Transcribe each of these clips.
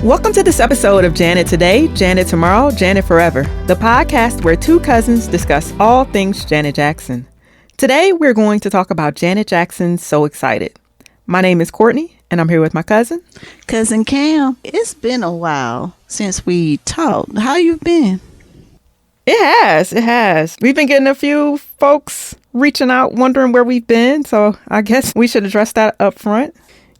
Welcome to this episode of Janet Today, Janet Tomorrow, Janet Forever, the podcast where two cousins discuss all things Janet Jackson. Today, we're going to talk about Janet Jackson's So Excited. My name is Courtney, and I'm here with my cousin. Cousin Kam. It's been a while since we talked. How you been? It has. We've been getting a few folks reaching out, wondering where we've been, so I guess we should address that up front.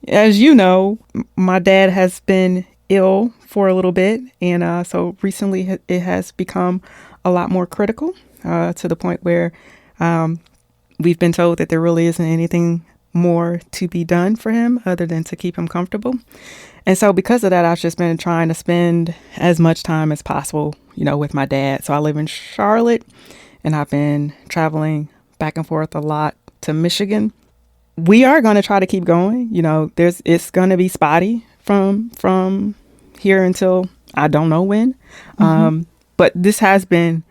As you know, my dad has been ill for a little bit, and so recently it has become a lot more critical to the point where we've been told that there really isn't anything more to be done for him other than to keep him comfortable. And so because of that, I've just been trying to spend as much time as possible, with my dad. So I live in Charlotte, and I've been traveling back and forth a lot to Michigan. We are going to try to keep going. It's going to be spotty from here until I don't know when. But this has been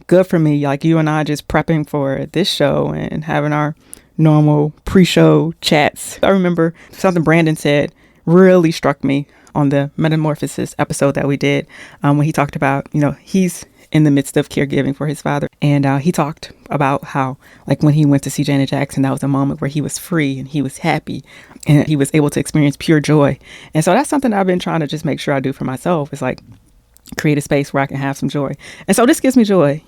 good for me. Like you and I just prepping for this show and having our normal pre-show chats. I remember something Brandon said really struck me on the Metamorphosis episode that we did when he talked about, he's in the midst of caregiving for his father. And he talked about how, like, when he went to see Janet Jackson, that was a moment where he was free and he was happy and he was able to experience pure joy. And so that's something I've been trying to just make sure I do for myself. It's like create a space where I can have some joy. And so this gives me joy,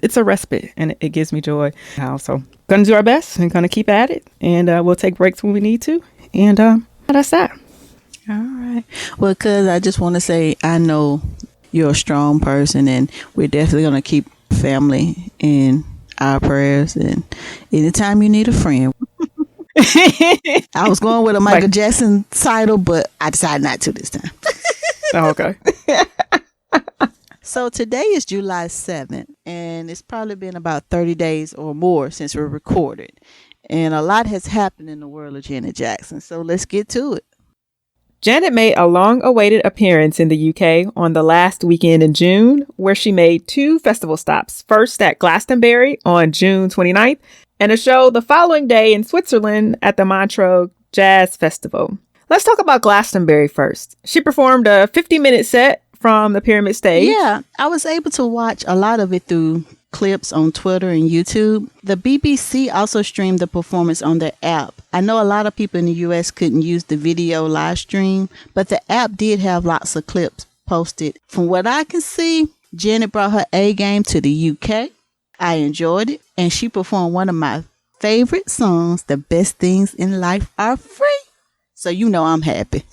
it's a respite and it gives me joy. So gonna do our best and gonna keep at it. And we'll take breaks when we need to. And that's that. All right. Well, cuz I just want to say, I know you're a strong person, and we're definitely going to keep family in our prayers. And anytime you need a friend, I was going with a Michael Jackson title, but I decided not to this time. Oh, okay. So today is July 7th, and it's probably been about 30 days or more since we recorded. And a lot has happened in the world of Janet Jackson. So let's get to it. Janet made a long-awaited appearance in the UK on the last weekend in June, where she made two festival stops, first at Glastonbury on June 29th, and a show the following day in Switzerland at the Montreaux Jazz Festival. Let's talk about Glastonbury first. She performed a 50-minute set from the Pyramid Stage. Yeah, I was able to watch a lot of it through clips on Twitter and YouTube. The BBC also streamed the performance on their app. I know a lot of people in the US couldn't use the video live stream, but the app did have lots of clips posted. From what I can see, Janet brought her A game to the UK. I enjoyed it, and she performed one of my favorite songs, The Best Things in Life Are Free. So I'm happy.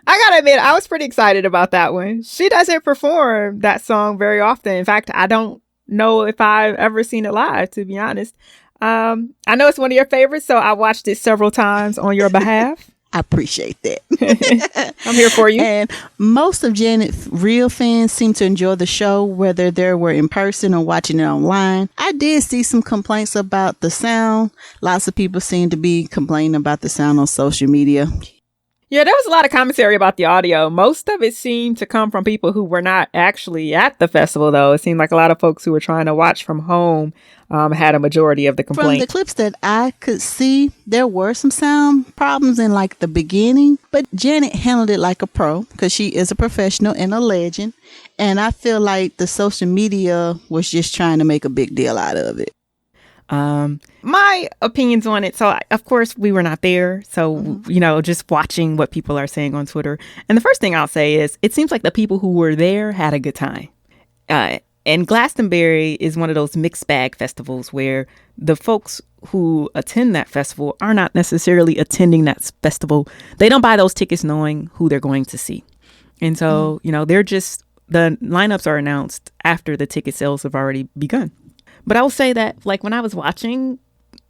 I gotta admit, I was pretty excited about that one. She doesn't perform that song very often. In fact, I don't know if I've ever seen it live, to be honest. I know it's one of your favorites, so I watched it several times on your behalf. I appreciate that. I'm here for you. And most of Janet's real fans seem to enjoy the show, whether they were in person or watching it online. I did see some complaints about the sound. Lots of people seem to be complaining about the sound on social media. Yeah, there was a lot of commentary about the audio. Most of it seemed to come from people who were not actually at the festival, though. It seemed like a lot of folks who were trying to watch from home had a majority of the complaints. From the clips that I could see, there were some sound problems in the beginning, but Janet handled it like a pro because she is a professional and a legend. And I feel like the social media was just trying to make a big deal out of it. My opinions on it. So, of course, we were not there. So, just watching what people are saying on Twitter. And the first thing I'll say is it seems like the people who were there had a good time. And Glastonbury is one of those mixed bag festivals where the folks who attend that festival are not necessarily attending that festival. They don't buy those tickets knowing who they're going to see. And so, they're just, the lineups are announced after the ticket sales have already begun. But I will say that, when I was watching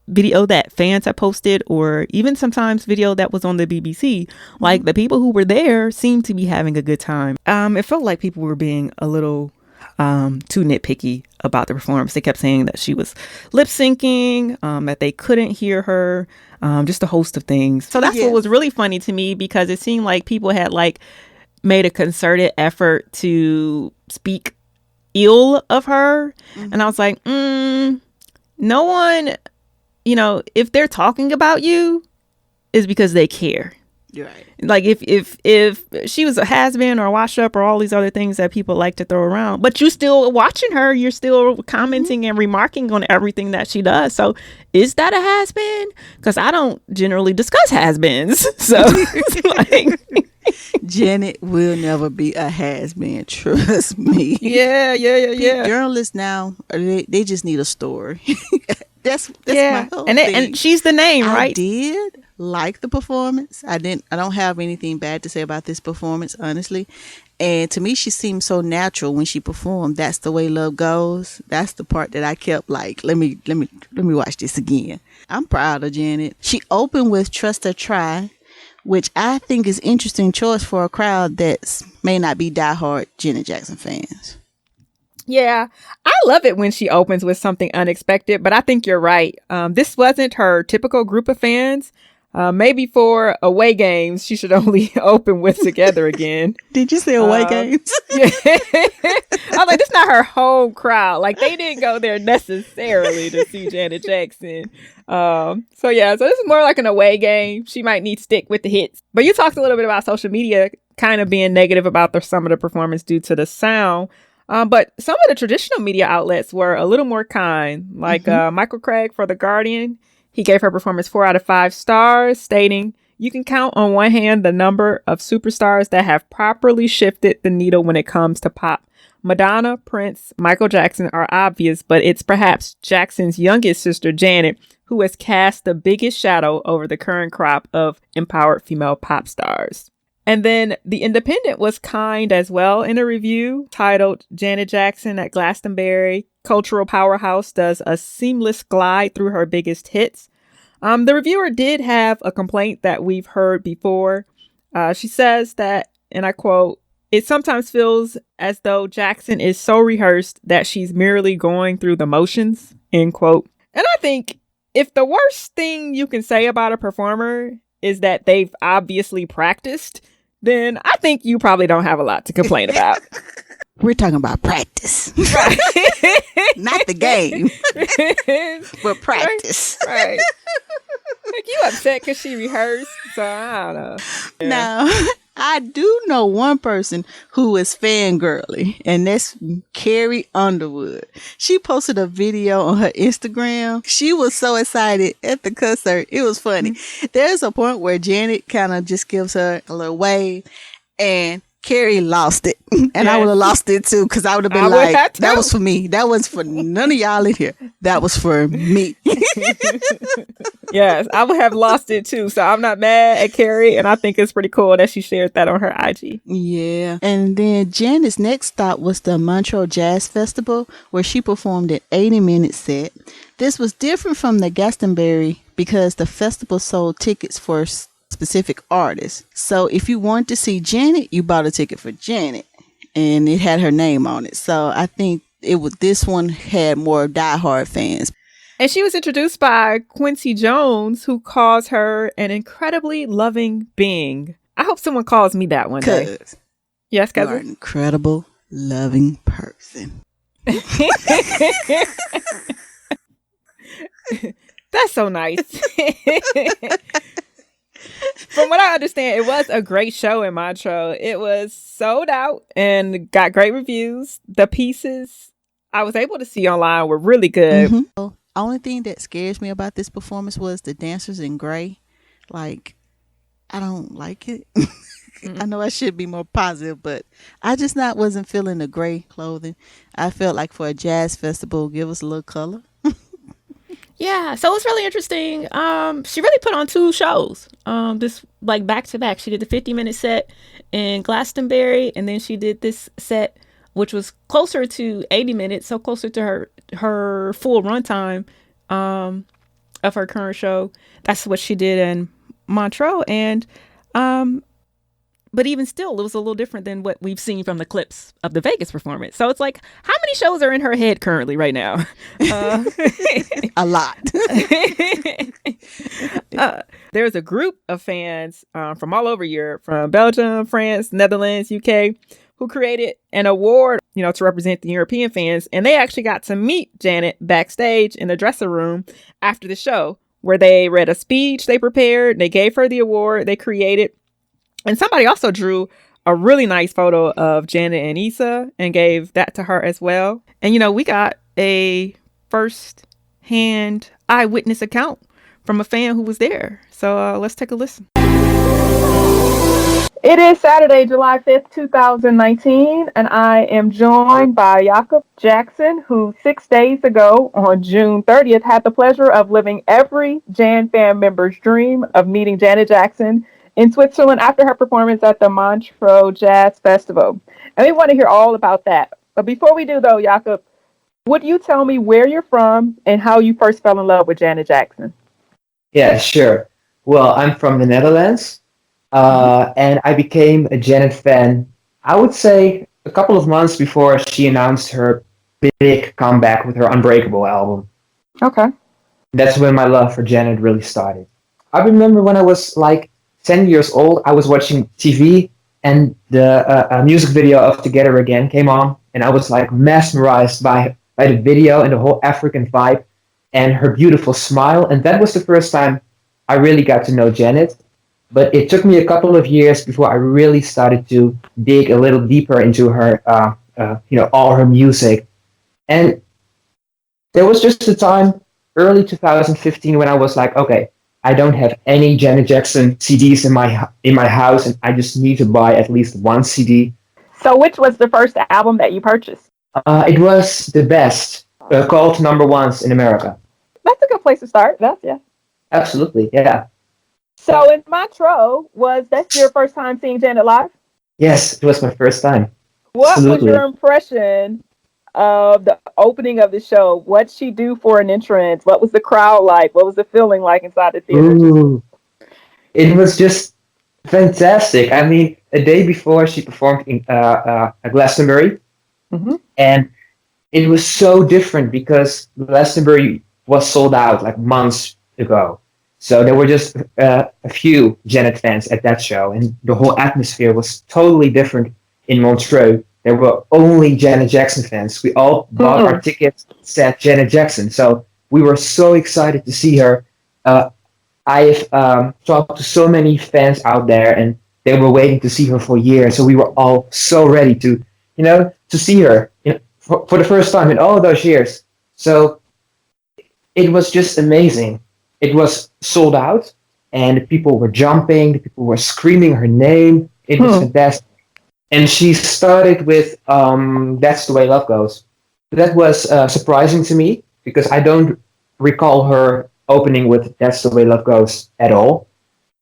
video that fans had posted, or even sometimes video that was on the BBC, the people who were there seemed to be having a good time. It felt like people were being a little too nitpicky about the performance. They kept saying that she was lip syncing, that they couldn't hear her, just a host of things. So that's what was really funny to me, because it seemed like people had made a concerted effort to speak ill of her. And I was like, no one, if they're talking about you, is because they care. You're right. Like if she was a has-been or a wash-up or all these other things that people like to throw around, but you still watching her, you're still commenting and remarking on everything that she does. So is that a has-been? Because I don't generally discuss has-beens. So like, Janet will never be a has-been. Trust me. yeah. Journalists now, they just need a story. That's Yeah, my whole and thing. and she's the name, I right? did like the performance. I don't have anything bad to say about this performance, honestly. And to me, she seemed so natural when she performed. That's the way love goes. That's the part that I kept like, let me watch this again. I'm proud of Janet. She opened with Trust or Try, which I think is interesting choice for a crowd that may not be diehard Janet Jackson fans. Yeah, I love it when she opens with something unexpected, but I think you're right. This wasn't her typical group of fans. Maybe for away games, she should only open with Together Again. Did you say away games? Yeah. I was like, this is not her home crowd. Like, they didn't go there necessarily to see Janet Jackson. So this is more like an away game. She might need to stick with the hits. But you talked a little bit about social media kind of being negative about some of the performance due to the sound. But some of the traditional media outlets were a little more kind, like Michael Craig for The Guardian. He gave her performance 4 out of 5 stars, stating, "You can count on one hand the number of superstars that have properly shifted the needle when it comes to pop. Madonna, Prince, Michael Jackson are obvious, but it's perhaps Jackson's youngest sister, Janet, who has cast the biggest shadow over the current crop of empowered female pop stars." And then The Independent was kind as well in a review titled "Janet Jackson at Glastonbury, Cultural Powerhouse does a seamless glide through her biggest hits." The reviewer did have a complaint that we've heard before. She says that, and I quote, "It sometimes feels as though Jackson is so rehearsed that she's merely going through the motions," end quote. And I think if the worst thing you can say about a performer is that they've obviously practiced, then I think you probably don't have a lot to complain about. We're talking about practice. Right. Not the game, but practice. Right. Like, you upset because she rehearsed, so I don't know. Yeah. Now, I do know one person who is fangirly, and that's Carrie Underwood. She posted a video on her Instagram. She was so excited at the concert. It was funny. There's a point where Janet kind of just gives her a little wave, and Carrie lost it. And I would have lost it too, because I would have been like, that was for me. That was for none of y'all in here. That was for me. Yes, I would have lost it too. So I'm not mad at Carrie, and I think it's pretty cool that she shared that on her IG. Yeah. And then Janet's next stop was the Montreaux Jazz Festival, where she performed an 80-minute set. This was different from the Glastonbury because the festival sold tickets for specific artists. So if you wanted to see Janet, you bought a ticket for Janet, and it had her name on it. So I think this one had more diehard fans. And she was introduced by Quincy Jones, who calls her an incredibly loving being. I hope someone calls me that one day. Yes, cousin? You are an incredible, loving person. That's so nice. From what I understand, it was a great show in Montreaux. It was sold out and got great reviews. The pieces I was able to see online were really good. Mm-hmm. Only thing that scares me about this performance was the dancers in gray. Like, I don't like it. I know I should be more positive, but I just wasn't feeling the gray clothing. I felt like for a jazz festival, give us a little color. Yeah, so it's really interesting. She really put on 2 shows. This like back to back. She did the 50-minute set in Glastonbury, and then she did this set, which was closer to 80 minutes, so closer to her full runtime of her current show. That's what she did in Montreaux, and but even still, it was a little different than what we've seen from the clips of the Vegas performance. So it's like, how many shows are in her head currently right now? A lot. There's a group of fans from all over Europe, from Belgium, France, Netherlands, UK, who created an award, to represent the European fans. And they actually got to meet Janet backstage in the dressing room after the show, where they read a speech they prepared. They gave her the award they created. And somebody also drew a really nice photo of Janet and Issa and gave that to her as well. And, we got a first hand eyewitness account from a fan who was there. So let's take a listen. It is Saturday, July 5th, 2019, and I am joined by Jakob Jackson, who 6 days ago, on June 30th, had the pleasure of living every Jan fan member's dream of meeting Janet Jackson in Switzerland after her performance at the Montreaux Jazz Festival. And we want to hear all about that. But before we do, though, Jakob, would you tell me where you're from and how you first fell in love with Janet Jackson? Yeah, sure. Well, I'm from the Netherlands, and I became a Janet fan, I would say, a couple of months before she announced her big comeback with her Unbreakable album. Okay. That's when my love for Janet really started. I remember when I was like 10 years old, I was watching TV, and the music video of Together Again came on, and I was like mesmerized by the video and the whole African vibe and her beautiful smile. And that was the first time I really got to know Janet. But it took me a couple of years before I really started to dig a little deeper into her, all her music. And there was just a time, early 2015, when I was like, okay, I don't have any Janet Jackson CDs in my house, and I just need to buy at least one CD. So, which was the first album that you purchased? It was The Best, called Number Ones in America. That's a good place to start. Yeah. Absolutely, yeah. So in Montreaux, was that your first time seeing Janet live? Yes, it was my first time. What Absolutely. was your impression of the opening of the show? What'd she do for an entrance? What was the crowd like? What was the feeling like inside the theater? Ooh, it was just fantastic. I mean, a day before she performed in Glastonbury, and it was so different because Glastonbury was sold out like months ago. So there were just a few Janet fans at that show, and the whole atmosphere was totally different in Montreaux. There were only Janet Jackson fans. We all bought our tickets, said Janet Jackson. So we were so excited to see her. I've talked to so many fans out there, and they were waiting to see her for years. So we were all so ready to see her for the first time in all those years. So it was just amazing. It was sold out, and people were jumping, people were screaming her name. It was fantastic. And she started with That's the Way Love Goes. That was surprising to me because I don't recall her opening with That's the Way Love Goes at all.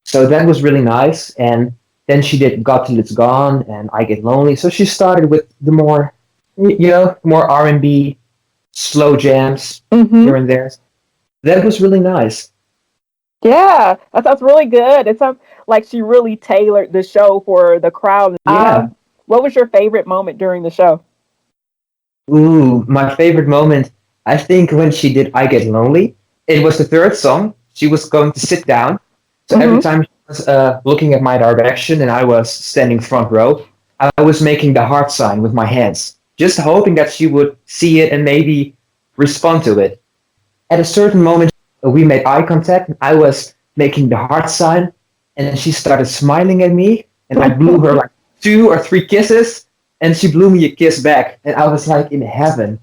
So that was really nice. And then she did Got Till It's Gone and I Get Lonely. So she started with the more, more R&B, slow jams here and there. That was really nice. Yeah, that sounds really good. It sounds like she really tailored the show for the crowd. Yeah. What was your favorite moment during the show? Ooh, my favorite moment, I think when she did I Get Lonely. It was the third song. She was going to sit down. So every time she was looking at my direction and I was standing front row, I was making the heart sign with my hands, just hoping that she would see it and maybe respond to it. At a certain moment, we made eye contact, and I was making the heart sign, and then she started smiling at me, and I blew her like 2 or 3 kisses, and she blew me a kiss back, and I was like in heaven.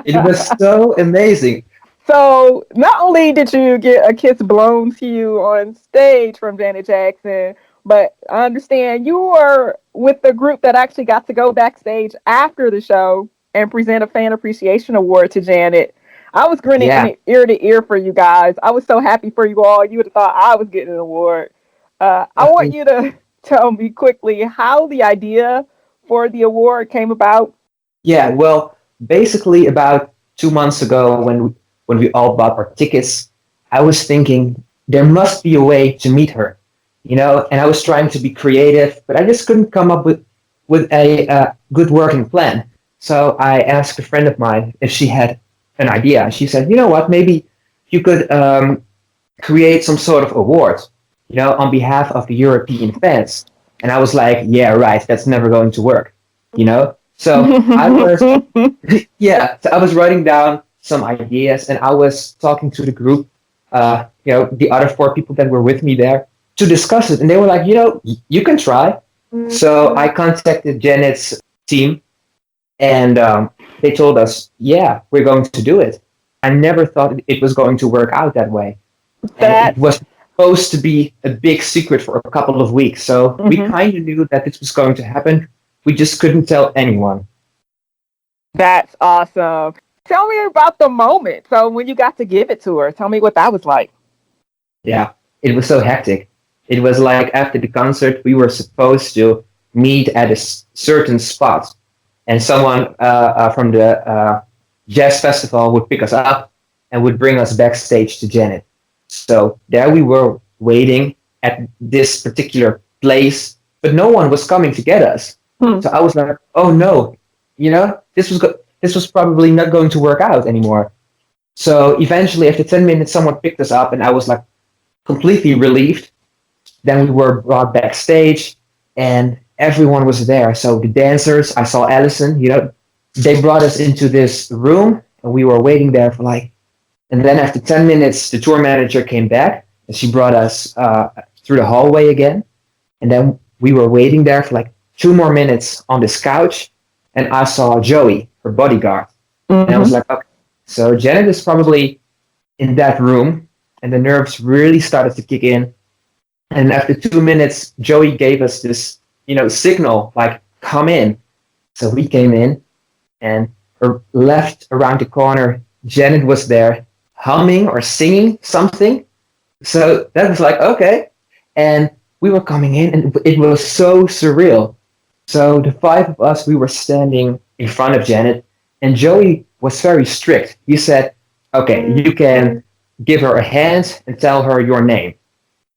It was so amazing. So not only did you get a kiss blown to you on stage from Janet Jackson, but I understand you were with the group that actually got to go backstage after the show and present a fan appreciation award to Janet. I was grinning ear to ear for you guys. I was so happy for you all. You would have thought I was getting an award. I want you to tell me quickly how the idea for the award came about. Yeah, well, basically about 2 months ago when we all bought our tickets, I was thinking there must be a way to meet her, and I was trying to be creative, but I just couldn't come up with a good working plan. So I asked a friend of mine if she had an idea. She said, you know what, maybe you could create some sort of award, on behalf of the European fans. And I was like, yeah, right, that's never going to work, So I was, so I was writing down some ideas, and I was talking to the group, the other 4 people that were with me there, to discuss it. And they were like, you can try. So I contacted Janet's team, and they told us, yeah, we're going to do it. I never thought it was going to work out that way. And it was supposed to be a big secret for a couple of weeks. So we kind of knew that this was going to happen. We just couldn't tell anyone. That's awesome. Tell me about the moment. So when you got to give it to her, tell me what that was like. Yeah, it was so hectic. It was like after the concert, we were supposed to meet at a certain spot, and someone from the Jazz Festival would pick us up and would bring us backstage to Janet. So there we were waiting at this particular place, but no one was coming to get us. So I was like, oh no, this was probably not going to work out anymore. So eventually, after 10 minutes, someone picked us up, and I was like completely relieved. Then we were brought backstage, and everyone was there. So the dancers, I saw Allison, they brought us into this room, and we were waiting there for and then after 10 minutes, the tour manager came back, and she brought us through the hallway again. And then we were waiting there for 2 more minutes on this couch, and I saw Joey, her bodyguard. And I was like, okay, so Janet is probably in that room, and the nerves really started to kick in. And after 2 minutes, Joey gave us this, signal, come in. So we came in, and left around the corner, Janet was there humming or singing something. So that was okay. And we were coming in, and it was so surreal. So the 5 of us, we were standing in front of Janet, and Joey was very strict. He said, okay, you can give her a hand and tell her your name.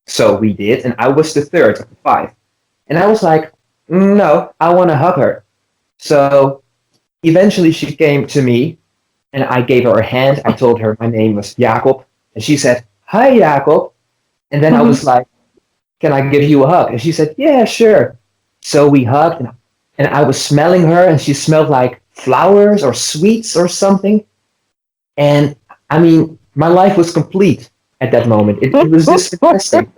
So we did, and I was the 3rd of the 5. And I was like, no, I want to hug her. So eventually she came to me, and I gave her a hand. I told her my name was Jakob, and she said, hi, Jakob. And then I was like, can I give you a hug? And she said, yeah, sure. So we hugged, and I was smelling her, and she smelled like flowers or sweets or something. And I mean, my life was complete at that moment. It was just fantastic.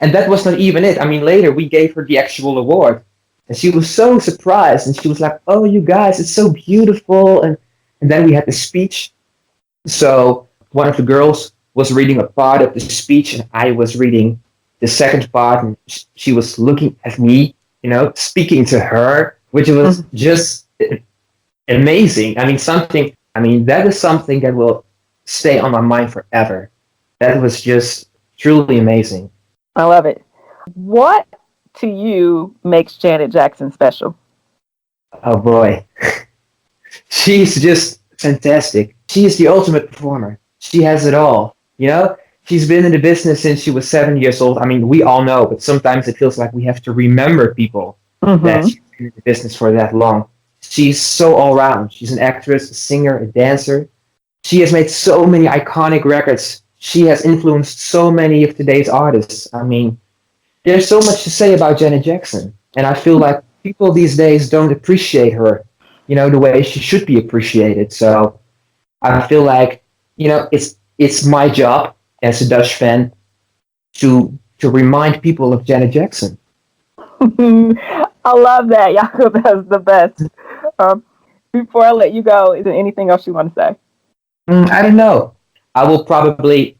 And that was not even it. I mean, later we gave her the actual award, and she was so surprised, and she was like, oh, you guys, it's so beautiful. And then we had the speech. So one of the girls was reading a part of the speech, and I was reading the second part, and she was looking at me, speaking to her, which was just amazing. I mean, that is something that will stay on my mind forever. That was just truly amazing. I love it. What to you makes Janet Jackson special? Oh boy. She's just fantastic. She is the ultimate performer. She has it all. She's been in the business since she was 7 years old. I mean, we all know, but sometimes it feels like we have to remember people that she's been in the business for that long. She's so all around. She's an actress, a singer, a dancer. She has made so many iconic records. She has influenced so many of today's artists. I mean, there's so much to say about Janet Jackson. And I feel like people these days don't appreciate her, the way she should be appreciated. So I feel like, it's my job as a Dutch fan to remind people of Janet Jackson. I love that, Jakob. That's the best. Before I let you go, is there anything else you want to say? I don't know. I will probably,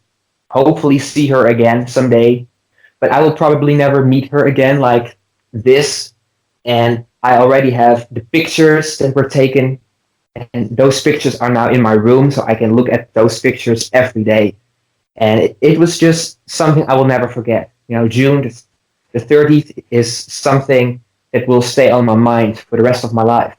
hopefully, see her again someday, but I will probably never meet her again like this. And I already have the pictures that were taken, and those pictures are now in my room, so I can look at those pictures every day. And it was just something I will never forget. June the 30th is something that will stay on my mind for the rest of my life.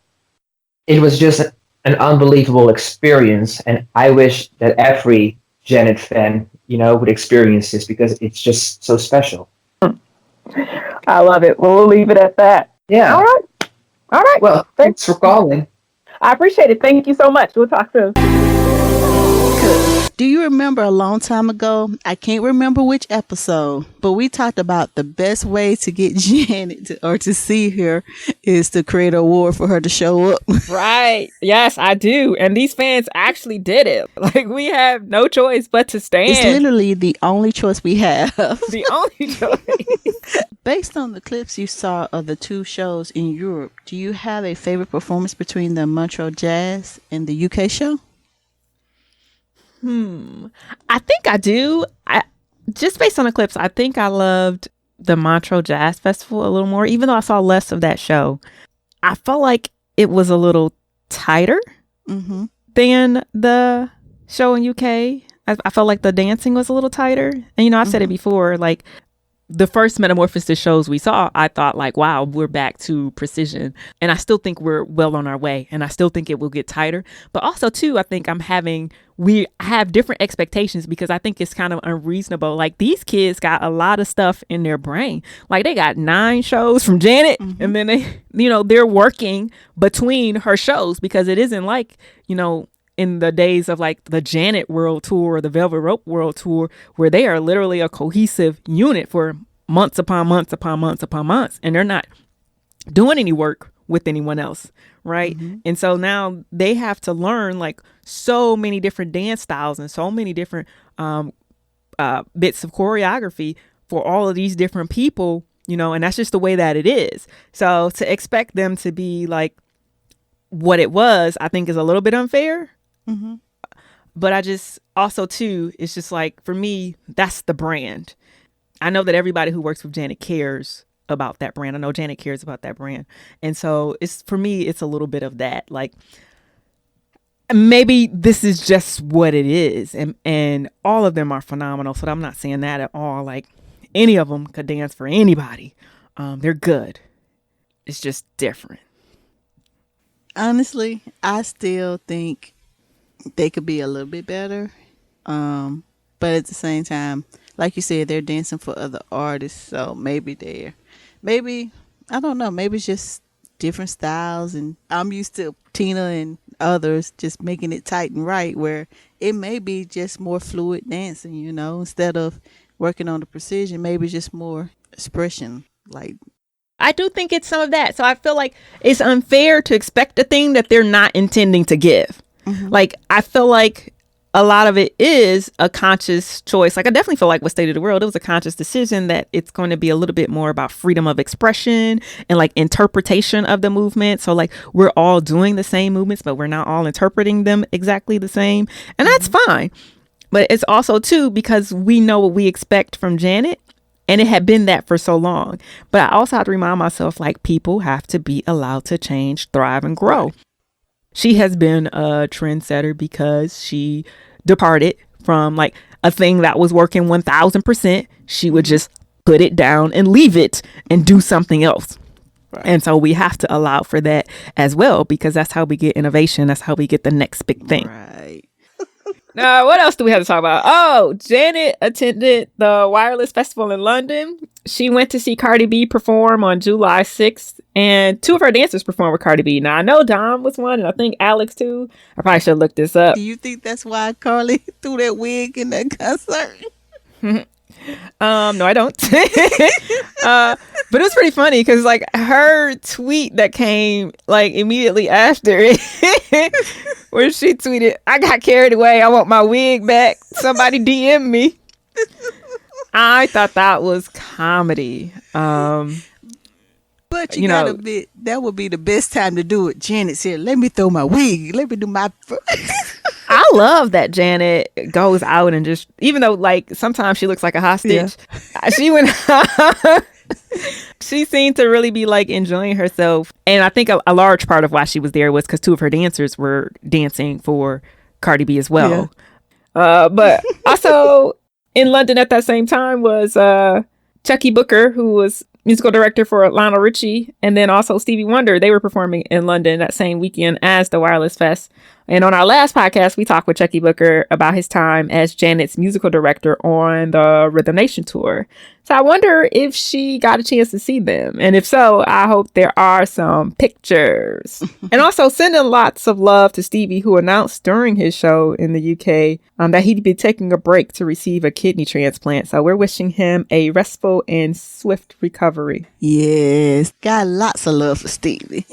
It was just an unbelievable experience, and I wish that every Janet fan, would experience this because it's just so special. I love it. Well, we'll leave it at that. Yeah. All right. Well, thanks for calling. I appreciate it. Thank you so much. We'll talk soon. Good. Do you remember a long time ago? I can't remember which episode, but we talked about the best way to get Janet to see her is to create an award for her to show up. Right. Yes, I do. And these fans actually did it. Like, we have no choice but to stand. It's literally the only choice we have. The only choice. Based on the clips you saw of the two shows in Europe, do you have a favorite performance between the Montreaux Jazz and the UK show? I think I do. Just based on the clips, I think I loved the Montreaux Jazz Festival a little more, even though I saw less of that show. I felt like it was a little tighter than the show in UK. I felt like the dancing was a little tighter. And, I've said it before, like, the first Metamorphosis shows we saw, I thought like, wow, we're back to precision. And I still think we're well on our way. And I still think it will get tighter. But also, too, I think we have different expectations because I think it's kind of unreasonable. Like, these kids got a lot of stuff in their brain. Like, they got 9 shows from Janet. And then they're working between her shows because it isn't like, in the days of like the Janet World Tour or the Velvet Rope World Tour, where they are literally a cohesive unit for months upon months upon months upon months. And they're not doing any work with anyone else. Right. And so now they have to learn like so many different dance styles and so many different bits of choreography for all of these different people, and that's just the way that it is. So to expect them to be like what it was, I think is a little bit unfair. But I just also, too, it's just like, for me, that's the brand. I know that everybody who works with Janet cares about that brand. I know Janet cares about that brand. And so for me, it's a little bit of that. Like, maybe this is just what it is. And all of them are phenomenal. So I'm not saying that at all. Like, any of them could dance for anybody. They're good. It's just different. Honestly, I still think they could be a little bit better. But at the same time, like you said, they're dancing for other artists. So maybe I don't know, maybe it's just different styles. And I'm used to Tina and others just making it tight and right, where it may be just more fluid dancing, instead of working on the precision, maybe just more expression. Like, I do think it's some of that. So I feel like it's unfair to expect a thing that they're not intending to give. Like, I feel like a lot of it is a conscious choice. Like, I definitely feel like with State of the World, it was a conscious decision that it's going to be a little bit more about freedom of expression and like interpretation of the movement. So like, we're all doing the same movements, but we're not all interpreting them exactly the same. And that's fine. But it's also, too, because we know what we expect from Janet. And it had been that for so long. But I also have to remind myself, like, people have to be allowed to change, thrive, and grow. She has been a trendsetter because she departed from like a thing that was working 1000%. She would just put it down and leave it and do something else. Right. And so we have to allow for that as well, because that's how we get innovation. That's how we get the next big thing. Right. Now, what else do we have to talk about? Oh, Janet attended the Wireless Festival in London. She went to see Cardi B perform on July 6th, and 2 of her dancers performed with Cardi B. Now, I know Dom was one, and I think Alex, too. I probably should look this up. Do you think that's why Carly threw that wig in that concert? No, I don't. But it was pretty funny because like her tweet that came like immediately after it, where she tweeted, "I got carried away. I want my wig back. Somebody DM me." I thought that was comedy. But you gotta admit, that would be the best time to do it. Janet said, "Let me throw my wig. Let me do my." I love that Janet goes out and just, even though like sometimes she looks like a hostage, she went. She seemed to really be like enjoying herself, and I think a large part of why she was there was because 2 of her dancers were dancing for Cardi B as well. But also in London at that same time was Chucky Booker, who was musical director for Lionel Richie, and then also Stevie Wonder. They were performing in London that same weekend as the Wireless Fest. And on our last podcast, we talked with Chucky Booker about his time as Janet's musical director on the Rhythm Nation tour. So I wonder if she got a chance to see them. And if so, I hope there are some pictures. And also sending lots of love to Stevie, who announced during his show in the UK that he'd be taking a break to receive a kidney transplant. So we're wishing him a restful and swift recovery. Yes, got lots of love for Stevie.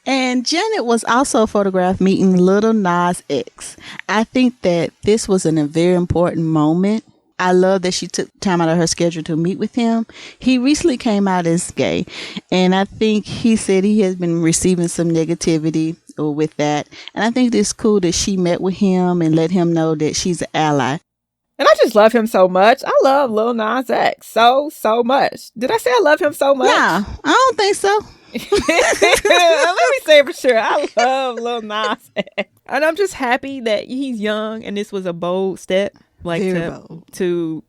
And Janet was also photographed meeting Little Nas X. I think that this was a very important moment. I love that she took time out of her schedule to meet with him. He recently came out as gay, and I think he said he has been receiving some negativity with that. And I think it's cool that she met with him and let him know that she's an ally. And I just love him so much. I love Lil Nas X so much. Did I say I love him so much? Yeah, I don't think so. Let me say for sure. I love Lil Nas X. And I'm just happy that he's young and this was a bold step. Like to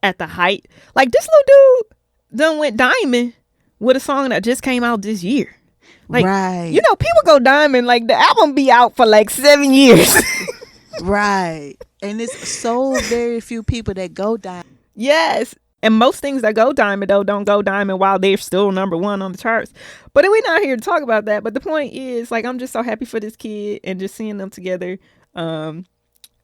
at the height. Like this little dude done went diamond with a song that just came out this year. Like, right. You know, people go diamond, like the album be out for like 7 years. Right. And it's so very few people that go diamond. Yes. And most things that go diamond, though, don't go diamond while they're still number one on the charts. But we're not here to talk about that. But the point is, like, I'm just so happy for this kid and just seeing them together.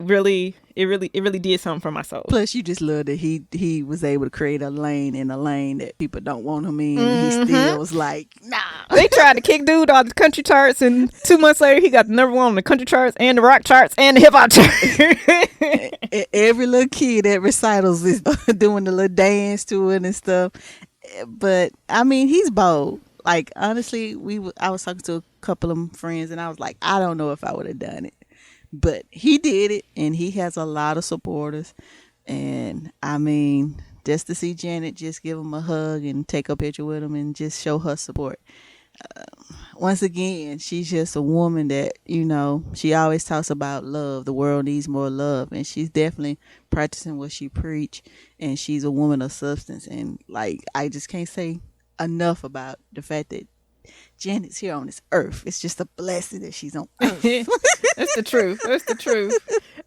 It really did something for my soul. Plus, you just love that he was able to create a lane in a lane that people don't want him in. Mm-hmm. He still was like, nah. They tried to kick dude off the country charts, and 2 months later, he got the number one on the country charts and the rock charts and the hip hop charts. Every little kid at recitals is doing the little dance to it and stuff. But I mean, he's bold. Like, honestly, I was talking to a couple of friends, and I was like, I don't know if I would have done it. But he did it, and he has a lot of supporters. And I mean, just to see Janet just give him a hug and take a picture with him and just show her support. Once again, she's just a woman that, you know, she always talks about love. The world needs more love. And she's definitely practicing what she preach. And she's a woman of substance. And, like, I just can't say enough about the fact that Janet's here on this earth. It's just a blessing that she's on earth. That's the truth. That's the truth.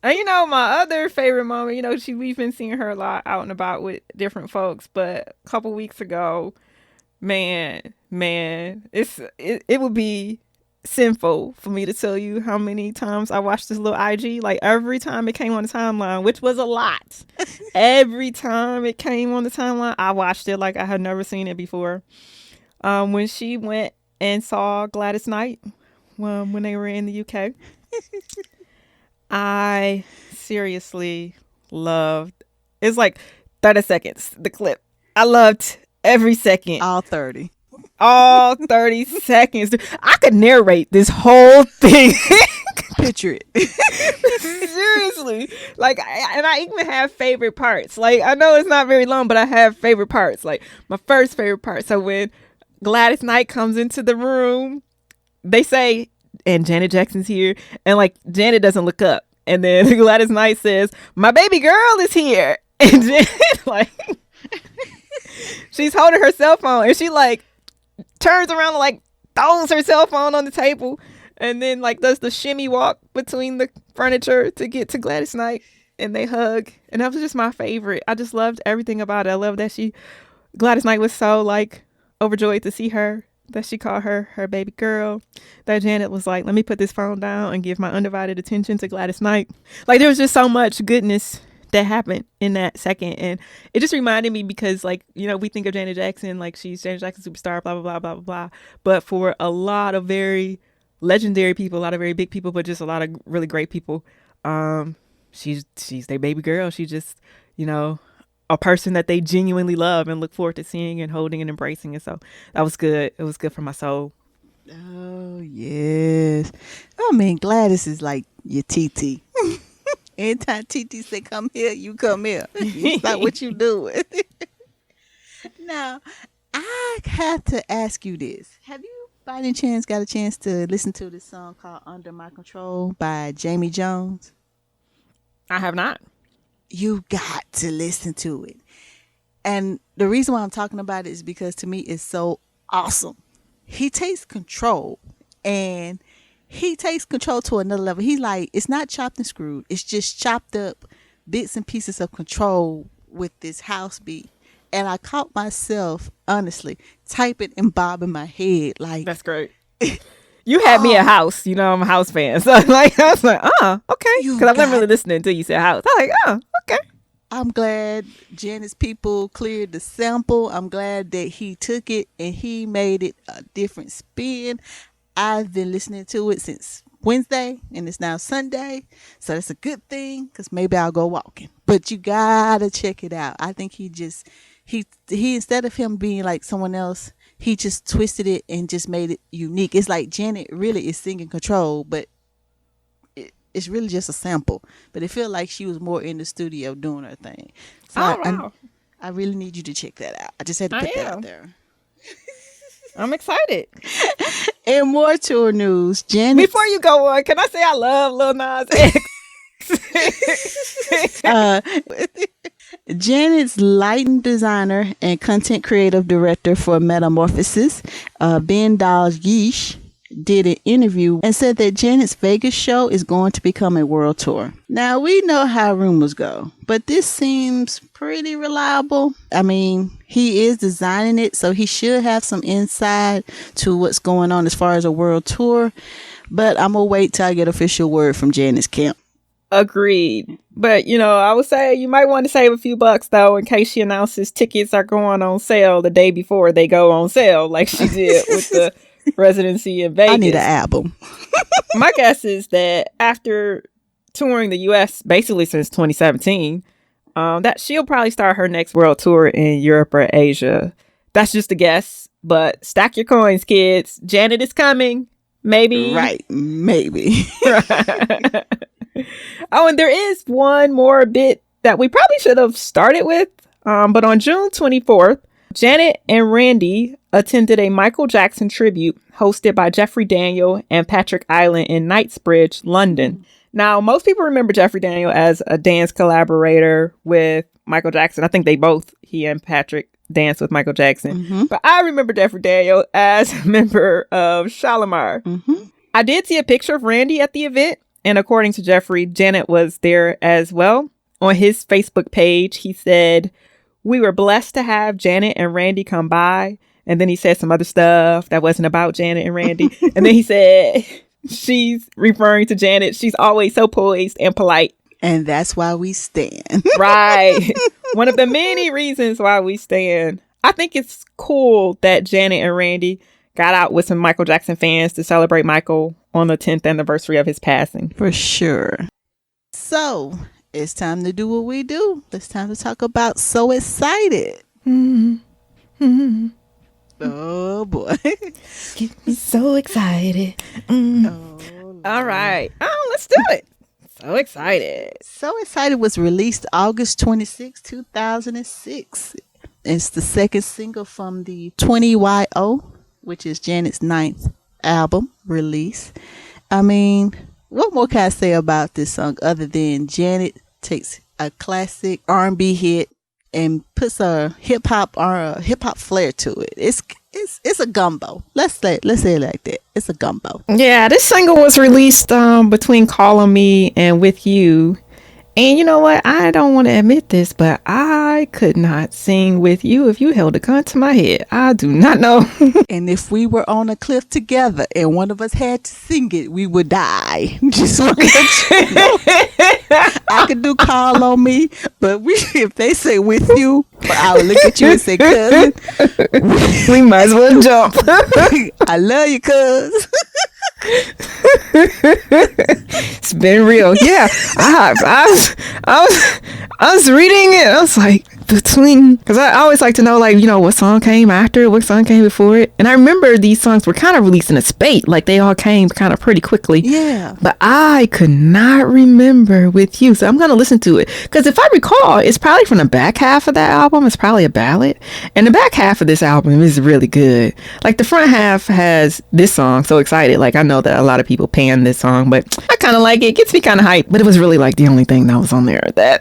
And you know, my other favorite moment, you know, we've been seeing her a lot out and about with different folks, but a couple weeks ago, man, it would be sinful for me to tell you how many times I watched this little IG. Like every time it came on the timeline, which was a lot. Every time it came on the timeline, I watched it like I had never seen it before. When she went and saw Gladys Knight when they were in the UK, I seriously loved, it's like 30 seconds, the clip. I loved every second. All 30. All 30 seconds. I could narrate this whole thing. Picture it. Seriously. Like, I even have favorite parts. Like, I know it's not very long, but I have favorite parts. Like, my first favorite part. So when Gladys Knight comes into the room, they say, and Janet Jackson's here, and like Janet doesn't look up, and then Gladys Knight says, "My baby girl is here," and Janet, like, she's holding her cell phone, and she like turns around and like throws her cell phone on the table, and then like does the shimmy walk between the furniture to get to Gladys Knight, and they hug, and that was just my favorite. I just loved everything about it. I love that Gladys Knight was so like overjoyed to see her, that she called her baby girl, that Janet was like, let me put this phone down and give my undivided attention to Gladys Knight. Like, there was just so much goodness that happened in that second. And it just reminded me because, like, you know, we think of Janet Jackson, like she's Janet Jackson superstar, blah, blah, blah, blah, blah, blah. But for a lot of very legendary people, a lot of very big people, but just a lot of really great people, she's their baby girl. She just, you know, a person that they genuinely love and look forward to seeing and holding and embracing. And so that was good. It was good for my soul. Oh, yes. I mean, Gladys is like your TT. Anytime TT say come here, you come here. It's like what you doing. Now, I have to ask you this. Have you by any chance got a chance to listen to this song called Under My Control by Jamie Jones? I have not. You got to listen to it. And the reason why I'm talking about it is because to me it's so awesome. He takes control and he takes control to another level. He's like, it's not chopped and screwed. It's just chopped up bits and pieces of control with this house beat. And I caught myself, honestly, typing and bobbing my head. Like, that's great. You had me a house. You know, I'm a house fan. So like, I was like, okay. Because I wasn't really listening until you said house. I was like, okay. I'm glad Janet's people cleared the sample. I'm glad that he took it and he made it a different spin. I've been listening to it since Wednesday and it's now Sunday. So that's a good thing because maybe I'll go walking. But you gotta check it out. I think he instead of him being like someone else, he just twisted it and just made it unique. It's like Janet really is singing control, but it's really just a sample. But it felt like she was more in the studio doing her thing. So wow. I really need you to check that out. I just had to put that out there. I'm excited. And more tour news. Janet. Before you go on, can I say I love Lil Nas X? Janet's lighting designer and content creative director for Metamorphosis, Ben Dalglish, did an interview and said that Janet's Vegas show is going to become a world tour. Now, we know how rumors go, but this seems pretty reliable. I mean, he is designing it, so he should have some insight to what's going on as far as a world tour. But I'm going to wait till I get official word from Janet's camp. Agreed. But, you know, I would say you might want to save a few bucks, though, in case she announces tickets are going on sale the day before they go on sale, like she did with the residency in Vegas. I need an album. My guess is that after touring the U.S. basically since 2017, that she'll probably start her next world tour in Europe or Asia. That's just a guess, but stack your coins, kids. Janet is coming. Maybe. Right. Maybe. Oh, and there is one more bit that we probably should have started with. But on June 24th, Janet and Randy attended a Michael Jackson tribute hosted by Jeffrey Daniel and Patrick Island in Knightsbridge, London. Now, most people remember Jeffrey Daniel as a dance collaborator with Michael Jackson. I think he and Patrick danced with Michael Jackson. Mm-hmm. But I remember Jeffrey Daniel as a member of Shalimar. Mm-hmm. I did see a picture of Randy at the event. And according to Jeffrey, Janet was there as well. On his Facebook page, he said, "We were blessed to have Janet and Randy come by." And then he said some other stuff that wasn't about Janet and Randy. And then he said, she's referring to Janet. She's always so poised and polite. And that's why we stand. Right. One of the many reasons why we stand. I think it's cool that Janet and Randy got out with some Michael Jackson fans to celebrate Michael on the 10th anniversary of his passing. For sure. So, it's time to do what we do. It's time to talk about So Excited. Mm-hmm. Mm-hmm. Oh, boy. Get me so excited. Mm. Oh, all right. Oh, let's do it. So Excited. So Excited was released August 26, 2006. It's the second single from the 20YO, which is Janet's 9th album release. I mean, what more can I say about this song other than Janet takes a classic R&B hit and puts a hip hop flair to it. It's a gumbo. Let's say it like that. It's a gumbo. Yeah, this single was released between Call on Me and With You. And you know what? I don't want to admit this, but I could not sing With You if you held a gun to my head. I do not know. And if we were on a cliff together and one of us had to sing it, we would die. Just want to let you know. I could do Call on Me, but if they say With You, I would look at you and say, cousin, we might as well jump. I love you, cuz. It's been real. Yeah, I was reading it. I was like, because I always like to know, like, you know, what song came after it, what song came before it. And I remember these songs were kind of released in a spate, like they all came kind of pretty quickly. Yeah. But I could not remember With You, so I'm gonna listen to it, because if I recall, it's probably from the back half of that album. It's probably a ballad, and the back half of this album is really good. Like the front half has this song, So Excited. Like I know that a lot of people pan this song, but I kind of like it. It gets me kind of hyped. But it was really like the only thing that was on there that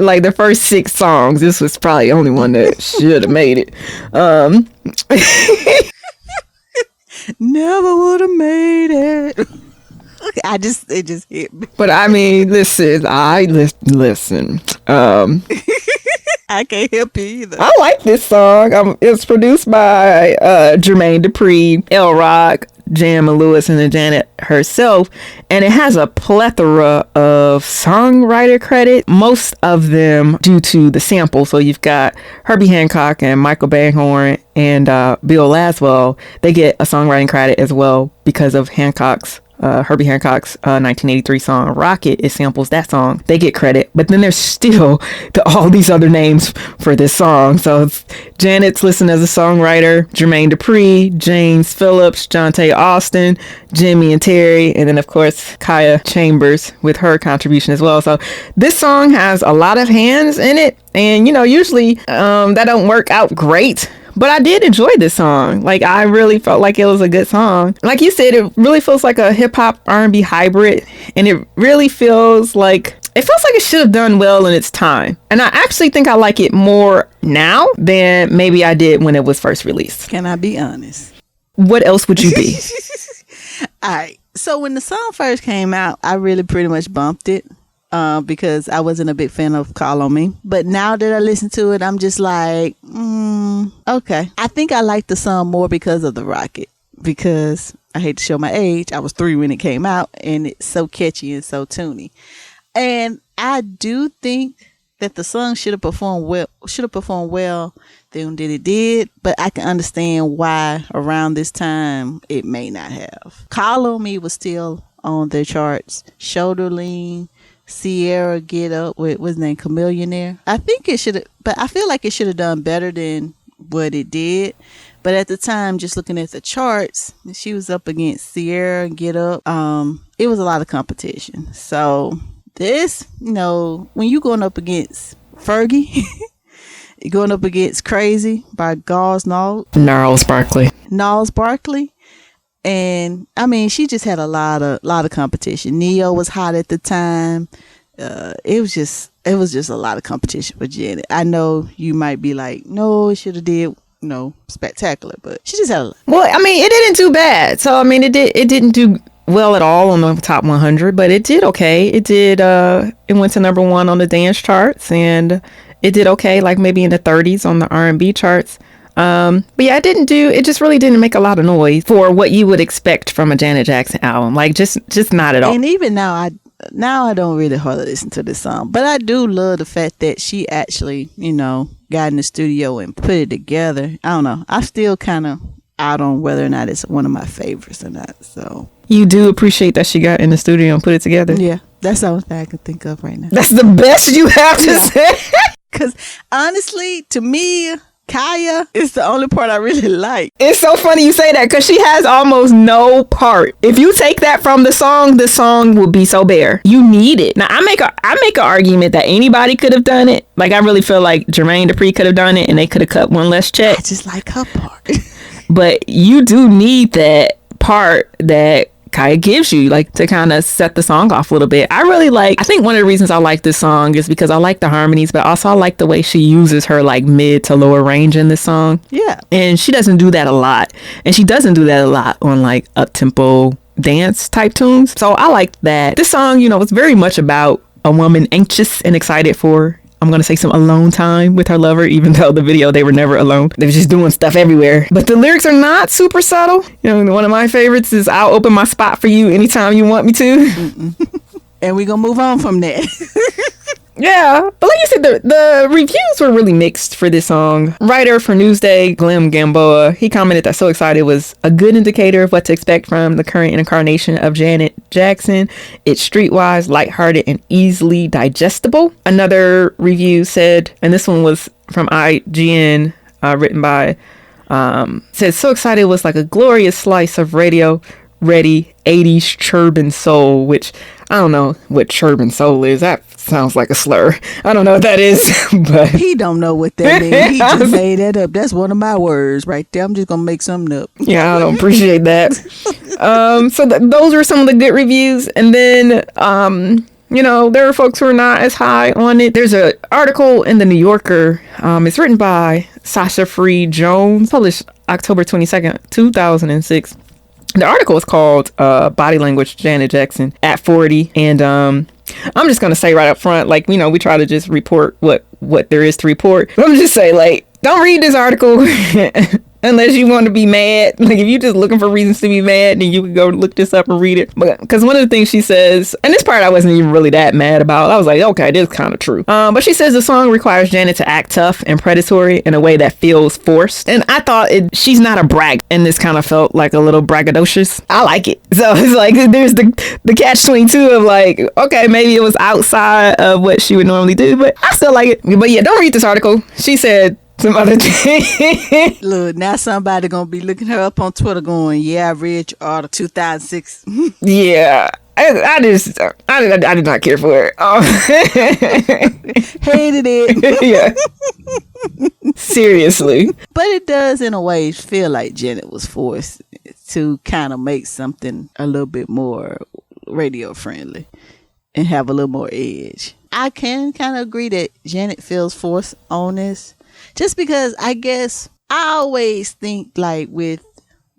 like the first 6 songs, this was probably the only one that should have made it. Never would have made it just hit me. But I mean, listen. I can't help you either. I like this song. It's produced by Jermaine Dupri, L Rock, Jam Lewis, and then Janet herself, and it has a plethora of songwriter credit, most of them due to the sample. So you've got Herbie Hancock and Michael Beinhorn and Bill Laswell. They get a songwriting credit as well because of Herbie Hancock's 1983 song Rocket. It samples that song. They get credit, but then there's still all these other names for this song. So it's Janet's listed as a songwriter, Jermaine Dupri, James Phillips, Jonte Austin, Jimmy and Terry, and then of course Kaya Chambers with her contribution as well. So this song has a lot of hands in it, and usually that don't work out great. But I did enjoy this song. Like, I really felt like it was a good song. Like you said, it really feels like a hip-hop R&B hybrid. And it really feels like it should have done well in its time. And I actually think I like it more now than maybe I did when it was first released. Can I be honest? What else would you be? All right. So when the song first came out, I really pretty much bumped it. Because I wasn't a big fan of Call on Me. But now that I listen to it, I'm just like, okay. I think I like the song more because of the Rocket. Because I hate to show my age, I was 3 when it came out, and it's so catchy and so toony. And I do think that the song should have performed well than it did, but I can understand why around this time it may not have. Call on Me was still on the charts. Shoulder Lean, Sierra Get Up with what's his name, Chameleonaire. I think it should have, but I feel like it should have done better than what it did. But at the time, just looking at the charts, she was up against Sierra Get Up. It was a lot of competition. So this, when you going up against Fergie, you're going up against Crazy by Gnarls Barkley. And I mean, she just had a lot of competition. Neo was hot at the time. It was just a lot of competition for Janet. I know you might be like, no, it should have did spectacular, but she just had a lot. Well, I mean, it didn't do bad. So I mean, it didn't do well at all on the top 100, but it did okay. It did. It went to number 1 on the dance charts, and it did okay, like maybe in the 30s on the R&B charts. But yeah, it just really didn't make a lot of noise for what you would expect from a Janet Jackson album. Like just not at all. And even now I don't really hardly listen to this song, but I do love the fact that she actually, got in the studio and put it together. I don't know. I still kind of out on whether or not it's one of my favorites or not. So you do appreciate that she got in the studio and put it together? Yeah, that's the only thing I can think of right now. That's the best you have to say. Because honestly, to me, Kaya is the only part I really like. It's so funny you say that because she has almost no part. If you take that from the song will be so bare. You need it. Now I make an argument that anybody could have done it. Like I really feel like Jermaine Dupri could have done it and they could have cut one less check. I just like her part. But you do need that part that Kaya gives you, like, to kind of set the song off a little bit. I think one of the reasons I like this song is because I like the harmonies, but also I like the way she uses her like mid to lower range in this song. Yeah. And she doesn't do that a lot. And she doesn't do that a lot on like up-tempo dance type tunes. So I like that. This song, it's very much about a woman anxious and excited for, I'm going to say, some alone time with her lover, even though the video, they were never alone. They were just doing stuff everywhere. But the lyrics are not super subtle. One of my favorites is, I'll open my spot for you anytime you want me to. And we're going to move on from that. Yeah, but like you said, the reviews were really mixed for this song. Writer for Newsday, Glenn Gamboa, he commented that So Excited was a good indicator of what to expect from the current incarnation of Janet Jackson. It's streetwise, lighthearted, and easily digestible. Another review said, and this one was from IGN, written by, said So Excited was like a glorious slice of radio-ready 80s churban soul, which I don't know what churban soul is. That sounds like a slur. I don't know what that is, but he don't know what that means. He just made that up. That's one of my words right there. I'm just gonna make something up. Yeah, I don't appreciate that. So those were some of the good reviews, and then there are folks who are not as high on it. There's an article in the New Yorker. It's written by Sasha Free Jones, published October 22nd, 2006. The article is called Body Language Janet Jackson at 40. And I'm just going to say right up front, like, you know, we try to just report what there is to report. But I'm just say, like, don't read this article unless you want to be mad. Like, if you're just looking for reasons to be mad, then you can go look this up and read it. Because one of the things she says, and this part I wasn't even really that mad about. I was like, okay, this is kind of true. But she says the song requires Janet to act tough and predatory in a way that feels forced. And I thought she's not a brag. And this kind of felt like a little braggadocious. I like it. So it's like, there's the catch-22 of like, okay, maybe it was outside of what she would normally do, but I still like it. But yeah, don't read this article. She said some other thing. Look, now somebody gonna be looking her up on Twitter going, yeah, I read your article 2006. Yeah. I did not care for it. Hated it. Yeah. Seriously. But it does in a way feel like Janet was forced to kind of make something a little bit more radio friendly and have a little more edge. I can kind of agree that Janet feels forced on this. Just because I guess I always think like with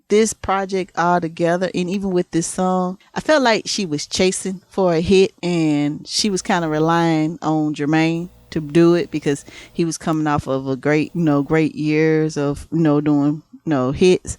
this project all together and even with this song, I felt like she was chasing for a hit and she was kind of relying on Jermaine to do it because he was coming off of a great years of, doing, hits.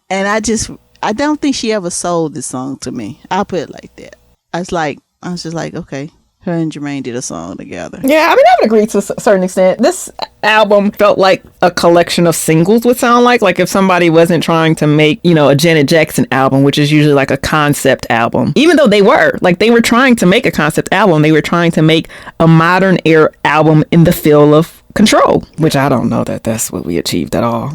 And I don't think she ever sold this song to me. I'll put it like that. I was just like, okay. Her and Jermaine did a song together. Yeah, I mean, I would agree to a certain extent. This album felt like a collection of singles would sound like if somebody wasn't trying to make, a Janet Jackson album, which is usually like a concept album. Even though they were trying to make a concept album, they were trying to make a modern era album in the feel of Control, which I don't know that that's what we achieved at all.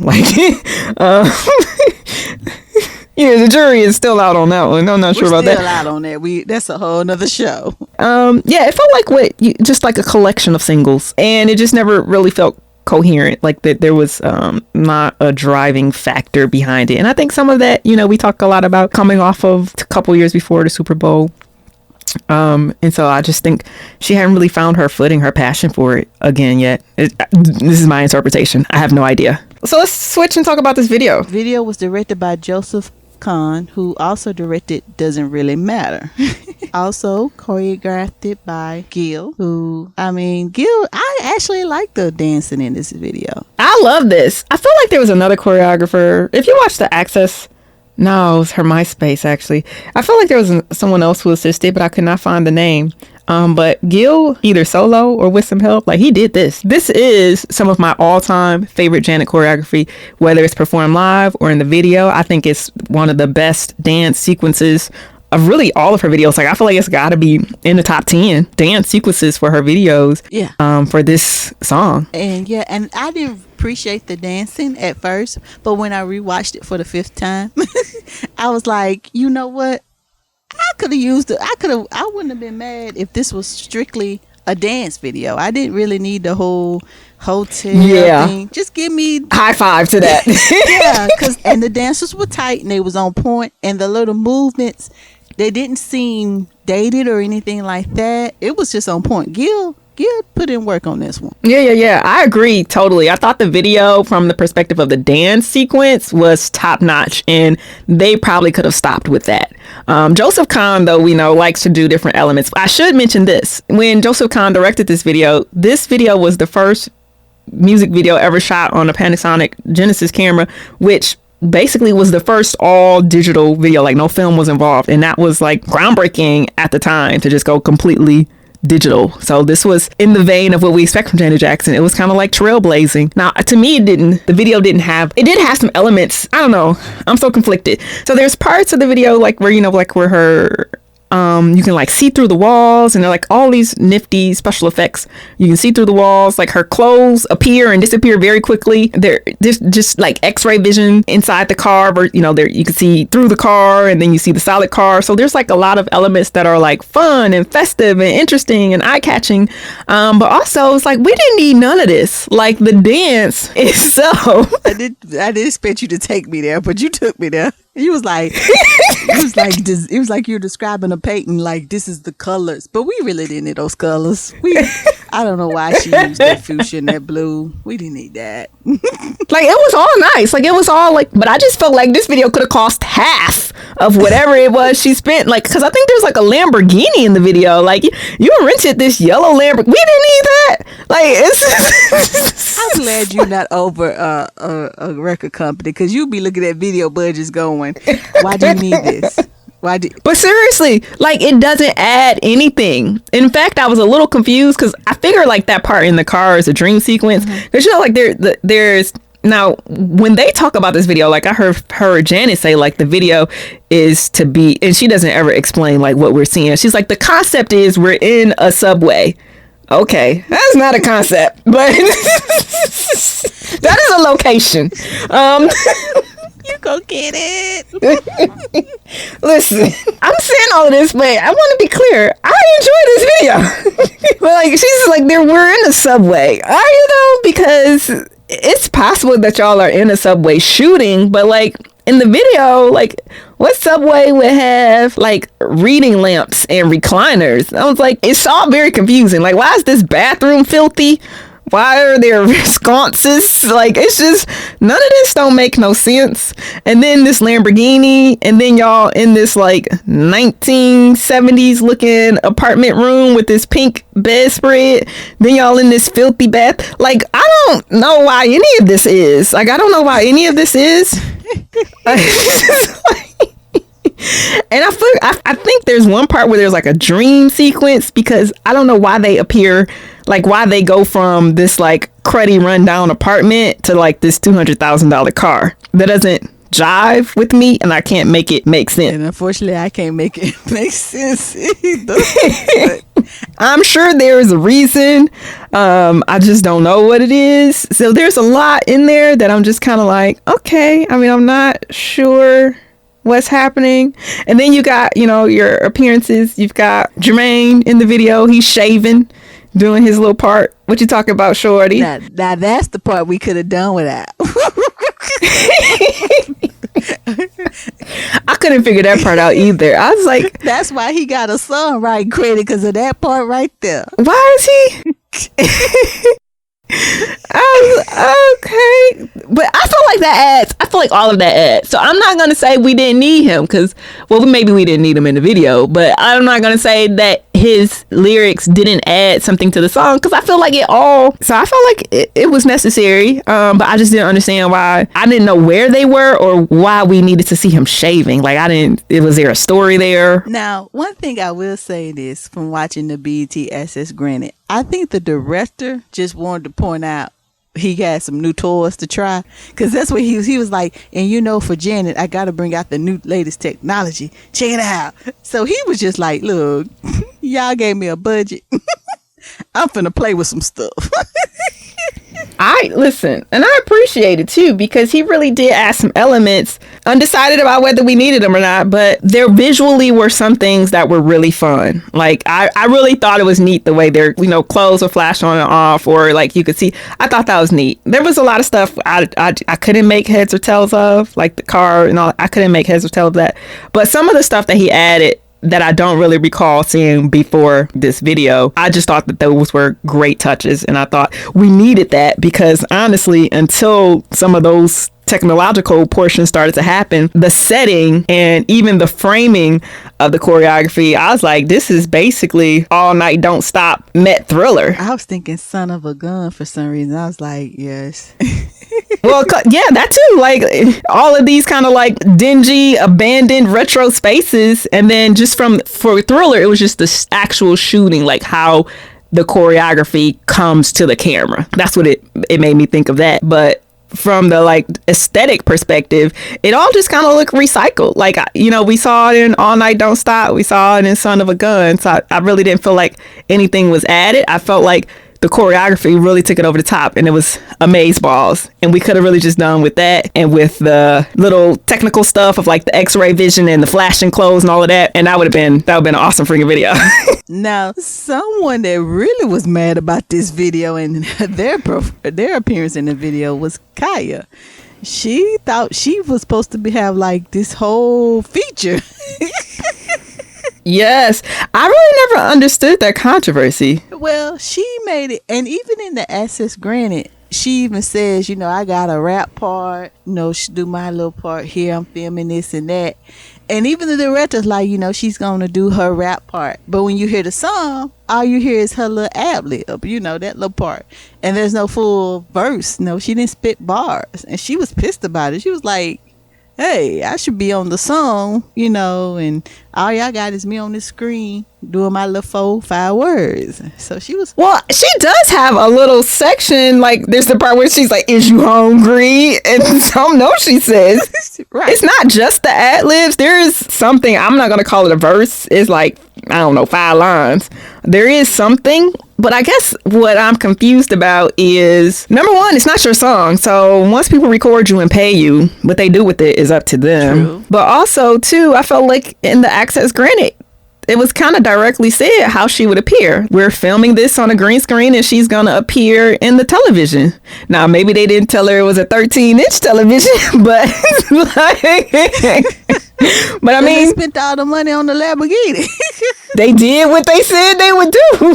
Yeah, the jury is still out on that one. I'm not sure about that. We're still out on that. That's a whole nother show. Yeah, it felt like just like a collection of singles, and it just never really felt coherent. Like that, there was not a driving factor behind it. And I think some of that, we talk a lot about coming off of a couple years before the Super Bowl. And so I just think she hadn't really found her footing, her passion for it again yet. This is my interpretation. I have no idea. So let's switch and talk about this video. The video was directed by Joseph Kahn, who also directed Doesn't Really Matter. Also choreographed it by Gil, I actually like the dancing in this video. I love this. I feel like there was another choreographer. If you watch the Access, no, it was her MySpace actually. I feel like there was someone else who assisted, but I could not find the name. But Gil, either solo or with some help, he did this. This is some of my all-time favorite Janet choreography, whether it's performed live or in the video. I think it's one of the best dance sequences of really all of her videos. I feel like it's got to be in the top 10 dance sequences for her videos. Yeah. For this song. And I didn't appreciate the dancing at first, but when I rewatched it for the 5th time, I was like, you know what? I could have used it. I wouldn't have been mad if this was strictly a dance video. I didn't really need the whole hotel thing. Just give me high five to that. Yeah, and the dancers were tight and they was on point, and the little movements, they didn't seem dated or anything like that. It was just on point. Gil put in work on this one. Yeah. I agree totally. I thought the video from the perspective of the dance sequence was top notch, and they probably could have stopped with that. Joseph Kahn, though, we know, likes to do different elements. I should mention this. When Joseph Kahn directed this video was the first music video ever shot on a Panasonic Genesis camera, which basically was the first all digital video. No film was involved, and that was groundbreaking at the time to just go completely digital. So this was in the vein of what we expect from Janet Jackson. It was kind of like trailblazing. Now, to me, the video did have some elements. I don't know. I'm so conflicted. So there's parts of the video where her you can see through the walls, and they're all these nifty special effects. You can see through the walls, her clothes appear and disappear very quickly. There's just x-ray vision inside the car, or there you can see through the car, and then you see the solid car. So there's a lot of elements that are fun and festive and interesting and eye-catching, but also it's we didn't need none of this. The dance is so I didn't expect you to take me there, but you took me there. He was like, it was like you're describing a painting, this is the colors, but we really didn't need those colors. We I don't know why she used that fuchsia and that blue. We didn't need that. Like, it was all nice. Like, it was all like, but I just felt like this video could have cost half of whatever it was she spent. Like, because I think there's like a Lamborghini in the video. Like, you rented this yellow Lamborghini. We didn't need that. Like, it's. I'm glad you're not over a record company, because you be looking at video budgets going, why do you need this? But seriously, like, it doesn't add anything. In fact, I was a little confused because I figured like that part in the car is a dream sequence. Because you know, like there's now when they talk about this video, like I heard Janet say like the video is to be, and she doesn't ever explain like what we're seeing. She's like, the concept is we're in a subway. Okay, that's not a concept, but that is a location. You go get it. Listen, I'm saying all of this, but I want to be clear. I enjoy this video. But like, she's just like, we're in a subway. Are you though? Because it's possible that y'all are in a subway shooting, but like in the video, like what subway would have like reading lamps and recliners? I was like, it's all very confusing. Like, why is this bathroom filthy? Why are there sconces? Like, it's just, none of this don't make no sense. And then this Lamborghini, and then y'all in this like 1970s looking apartment room with this pink bedspread. Then y'all in this filthy bath. Like, I don't know why any of this is. Like, I don't know why any of this is. And I think there's one part where there's like a dream sequence, because I don't know why they appear, like why they go from this like cruddy rundown apartment to like this $200,000 car. That doesn't jive with me, and I can't make it make sense. And unfortunately, I can't make it make sense either. I'm sure there is a reason. I just don't know what it is. So there's a lot in there that I'm just kind of like, okay. I mean, I'm not sure what's happening. And then you got, you know, your appearances. You've got Jermaine in the video. He's shaving, doing his little part. What you talking about, shorty? Now that's the part we could have done without. I couldn't figure that part out either. I was like, that's why he got a songwriting credit, because of that part right there. Why is he? Okay, but I feel like that adds. I feel like all of that adds. So I'm not gonna say we didn't need him, because, well, maybe we didn't need him in the video, but I'm not gonna say that his lyrics didn't add something to the song, because I feel like it all. So I felt like it was necessary, but I just didn't understand why. I didn't know where they were or why we needed to see him shaving. Like, I didn't. Was there a story there? Now, one thing I will say is, from watching the BET Access Granted, I think the director just wanted to point out he had some new toys to try, because that's what he was like, and you know, for Janet, I gotta bring out the new latest technology. Check it out. So he was just like, look, y'all gave me a budget. I'm finna play with some stuff. I listen, and I appreciate it too, because he really did add some elements. Undecided about whether we needed them or not, but there visually were some things that were really fun. Like, I really thought it was neat the way their, you know, clothes were flashed on and off, or like you could see. I thought that was neat. There was a lot of stuff I couldn't make heads or tails of, like the car and all. I couldn't make heads or tails of that. But some of the stuff that he added that I don't really recall seeing before this video, I just thought that those were great touches, and I thought we needed that, because honestly, until some of those technological portions started to happen, the setting and even the framing of the choreography, I was like, this is basically All Night Don't Stop met Thriller. I was thinking Son of a Gun for some reason. I was like, yes. Well, yeah, that too. Like, all of these kind of like dingy, abandoned retro spaces, and then just for Thriller, it was just the actual shooting, like how the choreography comes to the camera. That's what it made me think of that. But from the like aesthetic perspective, it all just kind of looked recycled. Like, you know, we saw it in All Night Don't Stop, we saw it in Son of a Gun, so I really didn't feel like anything was added. I felt like the choreography really took it over the top, and it was amazeballs, and we could have really just done with that, and with the little technical stuff of like the x-ray vision and the flashing clothes and all of that, and that would have been an awesome freaking video. Now, someone that really was mad about this video and their appearance in the video was Kaya. She thought she was supposed to have like this whole feature. Yes, I really never understood that controversy. Well, she made it. And even in the Access Granted, she even says, I got a rap part, she do my little part here, I'm filming this and that. And even the director's like, she's going to do her rap part. But when you hear the song, all you hear is her little ad-lib, that little part. And there's no full verse. No, she didn't spit bars. And she was pissed about it. She was like, hey, I should be on the song, and all y'all got is me on the screen doing my little 4-5 words. So she was... Well, she does have a little section, like, there's the part where she's like, is you hungry? And some no, she says. Right. It's not just the ad-libs. There is something, I'm not going to call it a verse. It's like, I don't know, 5 lines. There is something, but I guess what I'm confused about is, number one, it's not your song. So once people record you and pay you, what they do with it is up to them. True. But also, too, I felt like in the Access Granted, it was kind of directly said how she would appear. We're filming this on a green screen and she's going to appear in the television. Now, maybe they didn't tell her it was a 13-inch television, but but I mean, they spent all the money on the Lamborghini. They did what they said they would do.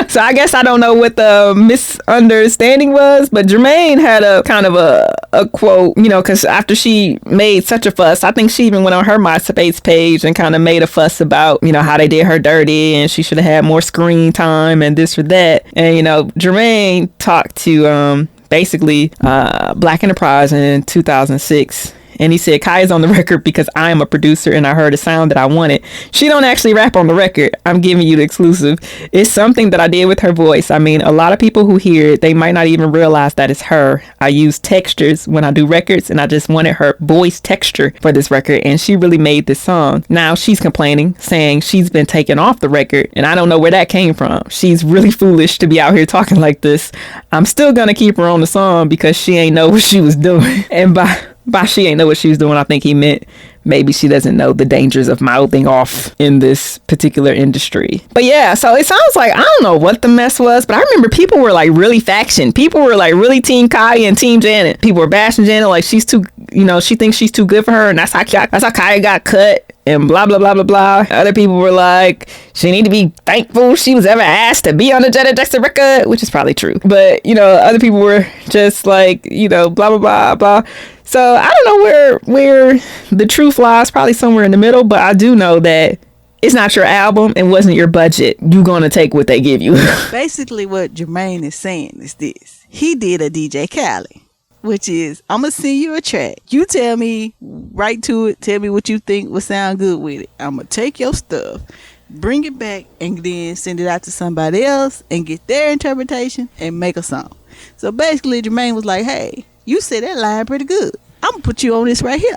So I guess I don't know what the misunderstanding was, but Jermaine had a kind of a quote, because after she made such a fuss, I think she even went on her MySpace page and kind of made a fuss about, how they did her dirty and she should have had more screen time and this or that. And, Jermaine talked to basically Black Enterprise in 2006. And he said, Kaya's on the record because I am a producer and I heard a sound that I wanted. She don't actually rap on the record. I'm giving you the exclusive. It's something that I did with her voice. I mean, a lot of people who hear it, they might not even realize that it's her. I use textures when I do records and I just wanted her voice texture for this record. And she really made this song. Now she's complaining, saying she's been taken off the record. And I don't know where that came from. She's really foolish to be out here talking like this. I'm still going to keep her on the song because she ain't know what she was doing. And by she ain't know what she was doing, I think he meant maybe she doesn't know the dangers of mouthing off in this particular industry. But yeah, so it sounds like, I don't know what the mess was, but I remember people were like really faction. People were like really Team Kaya and Team Janet. People were bashing Janet like she's too, she thinks she's too good for her, and that's how Kaya got cut. And blah, blah, blah, blah, blah. Other people were like, she need to be thankful she was ever asked to be on the Janet Jackson record, which is probably true. But, other people were just like, blah, blah, blah, blah. So I don't know where the truth lies, probably somewhere in the middle. But I do know that it's not your album. It wasn't your budget. You're going to take what they give you. Basically, what Jermaine is saying is this. He did a DJ Khaled, which is, I'm going to send you a track. You tell me, right to it, tell me what you think would sound good with it. I'm going to take your stuff, bring it back, and then send it out to somebody else and get their interpretation and make a song. So basically, Jermaine was like, hey, you said that line pretty good. I'm going to put you on this right here.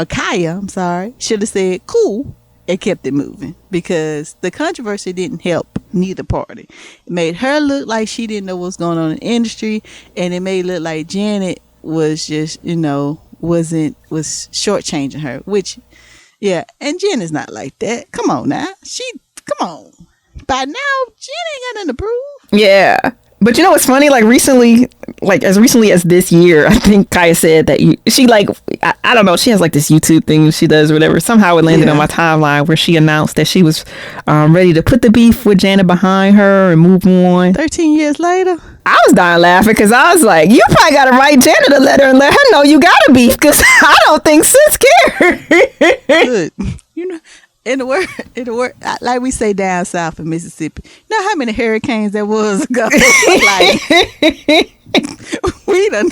Kaya, should have said cool and kept it moving because the controversy didn't help neither party. It made her look like she didn't know what's going on in the industry, and it made it look like Janet was just, was shortchanging her, which, yeah, and Janet's not like that. Come on now. Come on. By now, Janet ain't got nothing to prove. Yeah. But what's funny? Like recently, like as recently as this year, I think Kaya said that she like, I don't know, she has like this YouTube thing she does or whatever. Somehow it landed on my timeline where she announced that she was ready to put the beef with Janet behind her and move on. 13 years later. I was dying laughing because I was like, you probably got to write Janet a letter and let her know you got a beef because I don't think sis cares. Good. In the word, like we say down south in Mississippi, you know how many hurricanes there was ago? Like, we done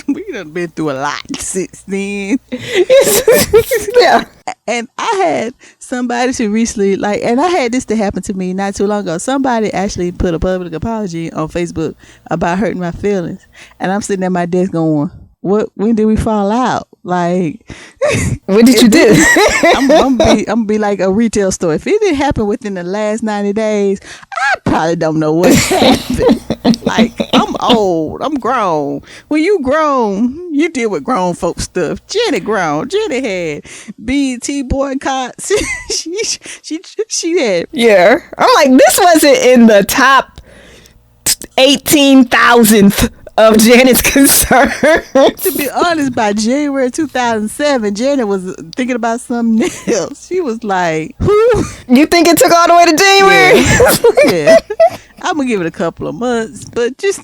been through a lot since then. Yeah. And I had somebody to recently, and I had this to happen to me not too long ago. Somebody actually put a public apology on Facebook about hurting my feelings. And I'm sitting at my desk going, when did we fall out? Like, what did you do? I'm gonna be like a retail store. If it didn't happen within the last 90 days, I probably don't know what happened. Like, I'm old, I'm grown. When you grown, you deal with grown folk stuff. Jenny grown. Jenny had BET boycotts. she had. Yeah, I'm like, this wasn't in the top 18,000th of Janet's concern. To be honest, by January 2007, Janet was thinking about something else. She was like, who? You think it took all the way to January? Yeah. I'm gonna give it a couple of months, but just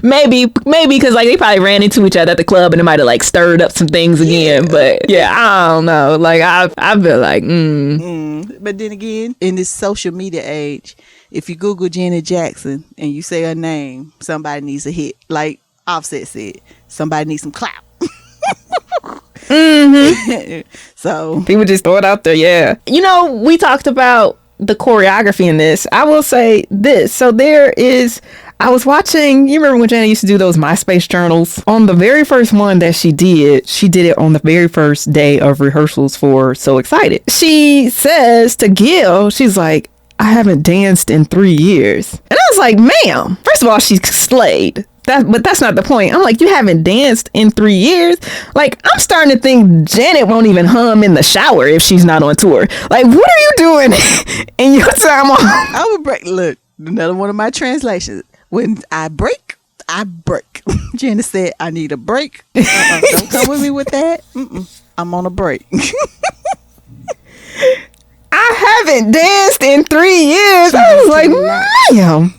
maybe because like they probably ran into each other at the club and it might have like stirred up some things again. But yeah, I don't know. Like I feel like But then again, in this social media age, if you Google Janet Jackson and you say her name, somebody needs a hit. Like Offset said, somebody needs some clap. So people just throw it out there. Yeah, you know, we talked about the choreography in this. I will say this. So I was watching, you remember when Janet used to do those MySpace journals? On the very first one that she did it on the very first day of rehearsals for So Excited. She says to Gil, she's like, I haven't danced in 3 years. And I was like, ma'am, first of all, she's slayed. But that's not the point. I'm like, you haven't danced in 3 years? Like, I'm starting to think Janet won't even hum in the shower if she's not on tour. Like, what are you doing in your time off? I would break. Look, another one of my translations. When I break, I break. Janet said, I need a break. Don't come with me with that. I'm on a break. I haven't danced in 3 years. I was like, ma'am.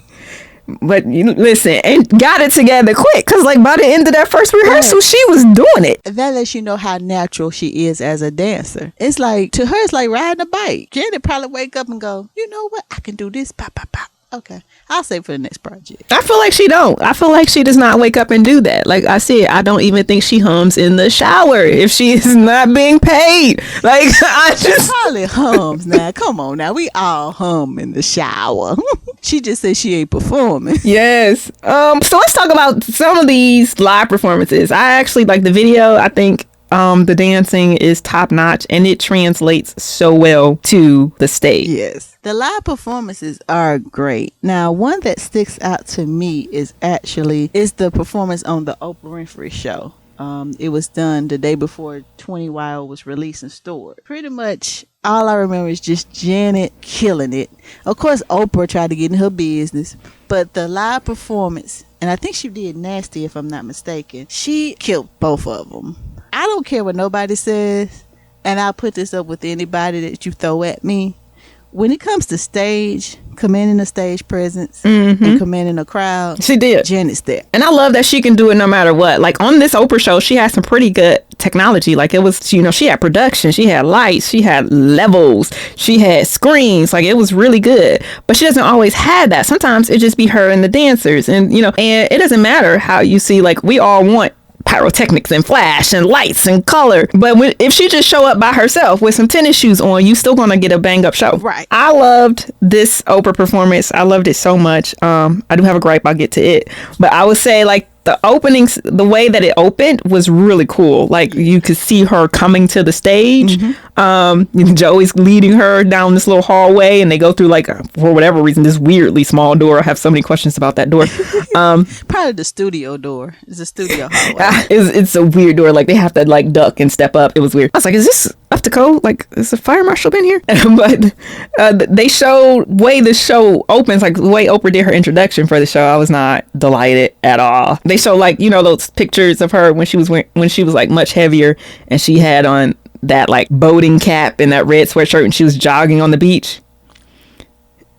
But you listen, and got it together quick, because like by the end of that first rehearsal, she was doing it. That lets you know how natural she is as a dancer. It's like, to her, it's like riding a bike. Janet probably wake up and go, you know what, I can do this, pop, pop, pop. Okay, I'll save for the next project. I feel like she don't. I feel like she does not wake up and do that. Like I said, I don't even think she hums in the shower if she is not being paid. Like I just probably hums now. Come on now, we all hum in the shower. She just said she ain't performing. Yes. So let's talk about some of these live performances. I actually like the video. I think the dancing is top notch and it translates so well to the stage. Yes. The live performances are great. Now, one that sticks out to me is the performance on the Oprah Winfrey show. It was done the day before 20YO was released and stored. Pretty much all I remember is just Janet killing it. Of course, Oprah tried to get in her business, but the live performance, and I think she did Nasty if I'm not mistaken, she killed both of them. I don't care what nobody says, and I'll put this up with anybody that you throw at me. When it comes to stage, commanding a stage presence and commanding a crowd, she did. Janet's there. And I love that she can do it no matter what. Like on this Oprah show, she had some pretty good technology. Like it was, you know, she had production, she had lights, she had levels, she had screens. Like it was really good. But she doesn't always have that. Sometimes it just be her and the dancers. And, you know, and it doesn't matter how you see, like we all want pyrotechnics and flash and lights and color, but if she just show up by herself with some tennis shoes on, you still gonna get a bang up show. Right. I loved this Oprah performance. I loved it so much. I do have a gripe, I'll get to it, but I would say like the openings, the way that it opened was really cool. Like you could see her coming to the stage. Joey's leading her down this little hallway and they go through like, for whatever reason, this weirdly small door. I have so many questions about that door. Probably the studio door. It's a studio hallway. It's a weird door. Like they have to like duck and step up. It was weird. I was like, is this up to code? Like, is the fire marshal been here? But they showed way the show opens, like the way Oprah did her introduction for the show. I was not delighted at all. They show like, you know, those pictures of her when she was like much heavier and she had on that like boating cap and that red sweatshirt and she was jogging on the beach.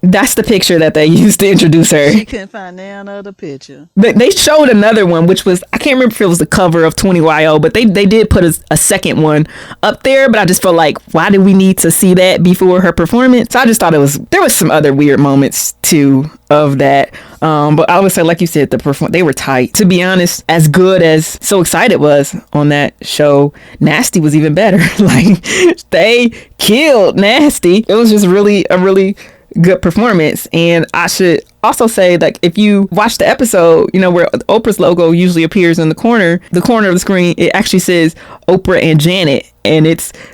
That's the picture that they used to introduce her. She couldn't find none other picture. They showed another one, which was, I can't remember if it was the cover of 20YO, but they did put a second one up there. But I just felt like, why did we need to see that before her performance? So I just thought there was some other weird moments too of that. But I would say, like you said, they were tight. To be honest, as good as So Excited was on that show, Nasty was even better. Like they killed Nasty. It was just a really good performance. And I should also say that if you watch the episode, you know, where Oprah's logo usually appears in the corner of the screen, it actually says Oprah and Janet, and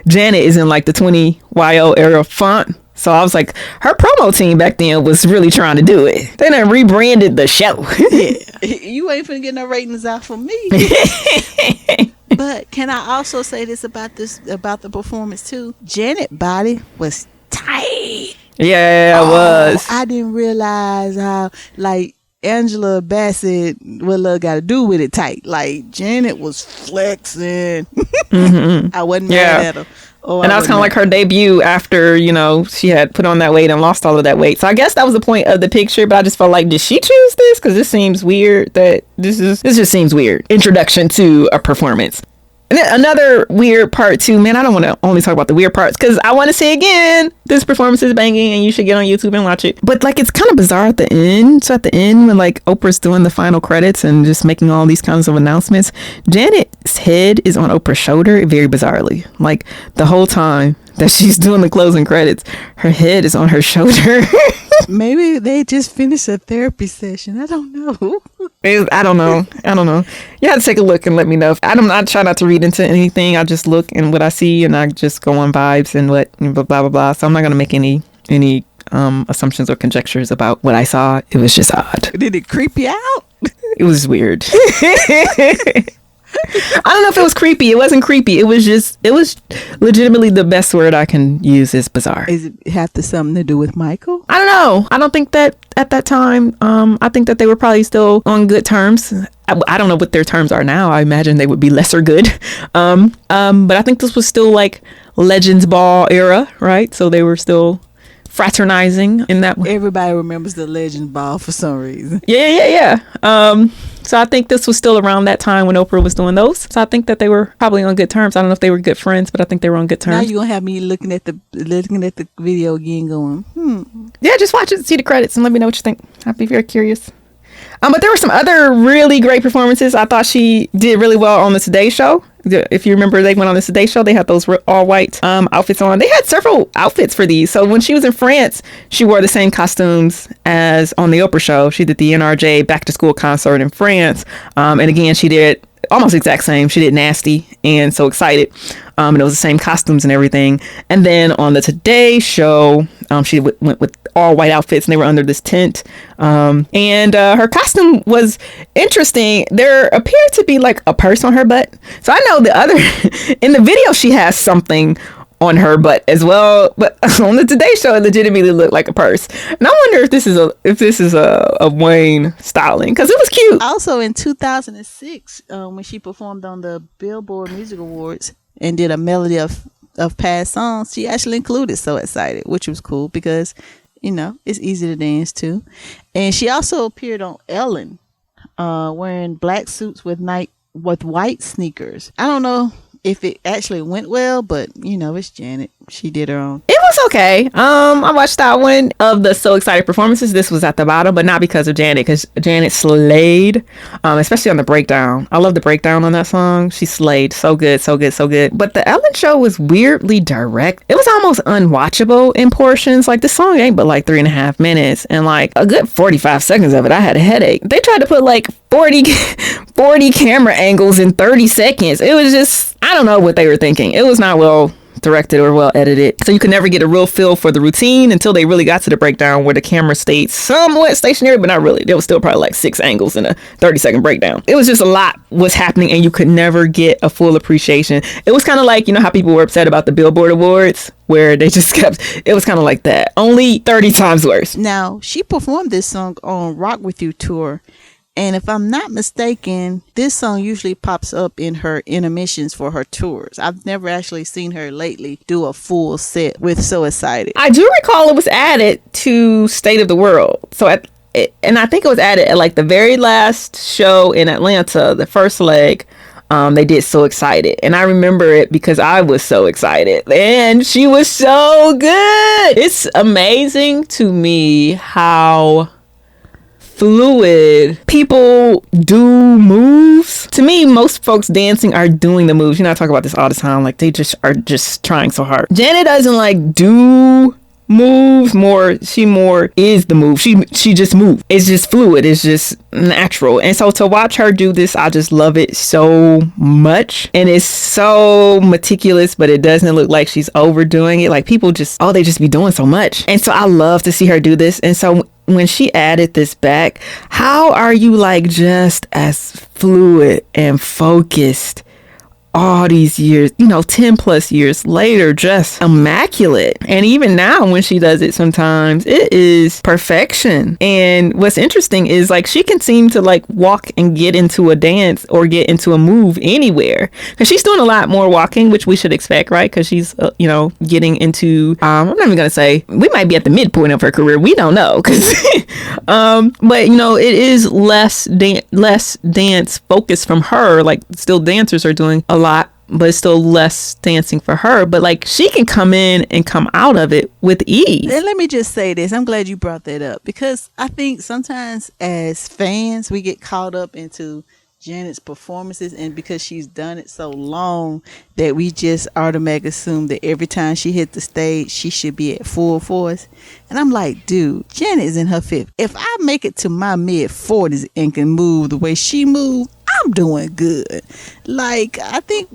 Janet is in like the 20YO era font. So I was like, her promo team back then was really trying to do it. They done rebranded the show. Yeah. You ain't finna get no ratings out for me. But can I also say this about the performance too? Janet body was tight. Yeah, it was. I didn't realize how, like, Angela Bassett, what love got to do with it tight. Like, Janet was flexing. I wasn't mad at her. Oh, And that was kind of like her debut after, she had put on that weight and lost all of that weight. So I guess that was the point of the picture, but I just felt like, did she choose this? Because this seems weird this just seems weird. Introduction to a performance. And then another weird part too, man, I don't want to only talk about the weird parts because I want to say again, this performance is banging and you should get on YouTube and watch it. But like, it's kind of bizarre at the end. So at the end when like Oprah's doing the final credits and just making all these kinds of announcements, Janet's head is on Oprah's shoulder very bizarrely. Like the whole time that she's doing the closing credits, her head is on her shoulder. Maybe they just finished a therapy session. I don't know. I don't know. You have to take a look and let me know. I try not to read into anything. I just look and what I see and I just go on vibes and blah, blah, blah. So I'm not going to make any assumptions or conjectures about what I saw. It was just odd. Did it creep you out? It was weird. I don't know if it was creepy. It wasn't creepy. It was legitimately the best word I can use is bizarre. Is it have something to do with Michael? I don't know. I don't think that at that time, I think that they were probably still on good terms. I don't know what their terms are now. I imagine they would be lesser good. But I think this was still like Legends Ball era, right? So they were still fraternizing in that way. Everybody remembers the Legend Ball for some reason. Yeah. So I think this was still around that time when Oprah was doing those. So I think that they were probably on good terms. I don't know if they were good friends, but I think they were on good terms. Now you're gonna have me looking at the video again, going, Yeah, just watch it, see the credits, and let me know what you think. I'd be very curious. But there were some other really great performances. I thought she did really well on the Today Show. If you remember, they went on the Today Show. They had those all white outfits on. They had several outfits for these. So when she was in France, she wore the same costumes as on the Oprah Show. She did the NRJ Back to School concert in France. And again, she did almost exact same. She did Nasty and So Excited. And it was the same costumes and everything. And then on the Today Show, she went with all white outfits and they were under this tent. And her costume was interesting. There appeared to be like a purse on her butt. So I know in the video, she has something on her butt as well, but on the Today Show, it legitimately looked like a purse. And I wonder if this is a Wayne styling, because it was cute. Also in 2006, when she performed on the Billboard Music Awards and did a melody of past songs, she actually included So Excited, which was cool because it's easy to dance to. And she also appeared on Ellen, wearing black suits with white sneakers. I don't know if it actually went well, but it's Janet. She did her own. It was okay. I watched that one of the So Excited performances. This was at the bottom, but not because of Janet, because Janet slayed, especially on the breakdown. I love the breakdown on that song. She slayed so good, so good, so good. But the Ellen Show was weirdly direct. It was almost unwatchable in portions. Like, this song ain't but like 3.5 minutes, and like a good 45 seconds of it, I had a headache. They tried to put like 40 camera angles in 30 seconds. It was just, I don't know what they were thinking. It was not well directed or well edited, so you could never get a real feel for the routine until they really got to the breakdown where the camera stayed somewhat stationary, but not really. There was still probably like 6 angles in a 30-second breakdown. It was just a lot was happening and you could never get a full appreciation. It was kind of like, how people were upset about the Billboard Awards where they just it was kind of like that, only 30 times worse. Now, she performed this song on Rock With You tour. And if I'm not mistaken, this song usually pops up in her intermissions for her tours. I've never actually seen her lately do a full set with So Excited. I do recall it was added to State of the World. And I think it was added at like the very last show in Atlanta, the first leg. They did So Excited. And I remember it because I was so excited. And she was so good. It's amazing to me how fluid people do moves. To me, most folks dancing are doing the moves. I talk about this all the time. Like, they just are just trying so hard. Janet doesn't like do moves more. She more is the move. She just moves. It's just fluid. It's just natural. And so to watch her do this, I just love it so much. And it's so meticulous, but it doesn't look like she's overdoing it. Like, people just, they just be doing so much. And so I love to see her do this. And so when she added this back, how are you like just as fluid and focused all these years, 10 plus years later, just immaculate. And even now when she does it sometimes, it is perfection. And what's interesting is like she can seem to like walk and get into a dance or get into a move anywhere, because she's doing a lot more walking, which we should expect, right? Because she's getting into I'm not even gonna say, we might be at the midpoint of her career, we don't know, because but it is less dance focused from her. Like still dancers are doing a lot, but it's still less dancing for her. But like she can come in and come out of it with ease. And let me just say this, I'm glad you brought that up, because I think sometimes as fans we get caught up into Janet's performances, and because she's done it so long that we just automatically assume that every time she hit the stage she should be at full force. And I'm like, dude, Janet is in her 50s. If I make it to my mid 40s and can move the way she moved, I'm doing good. Like, I think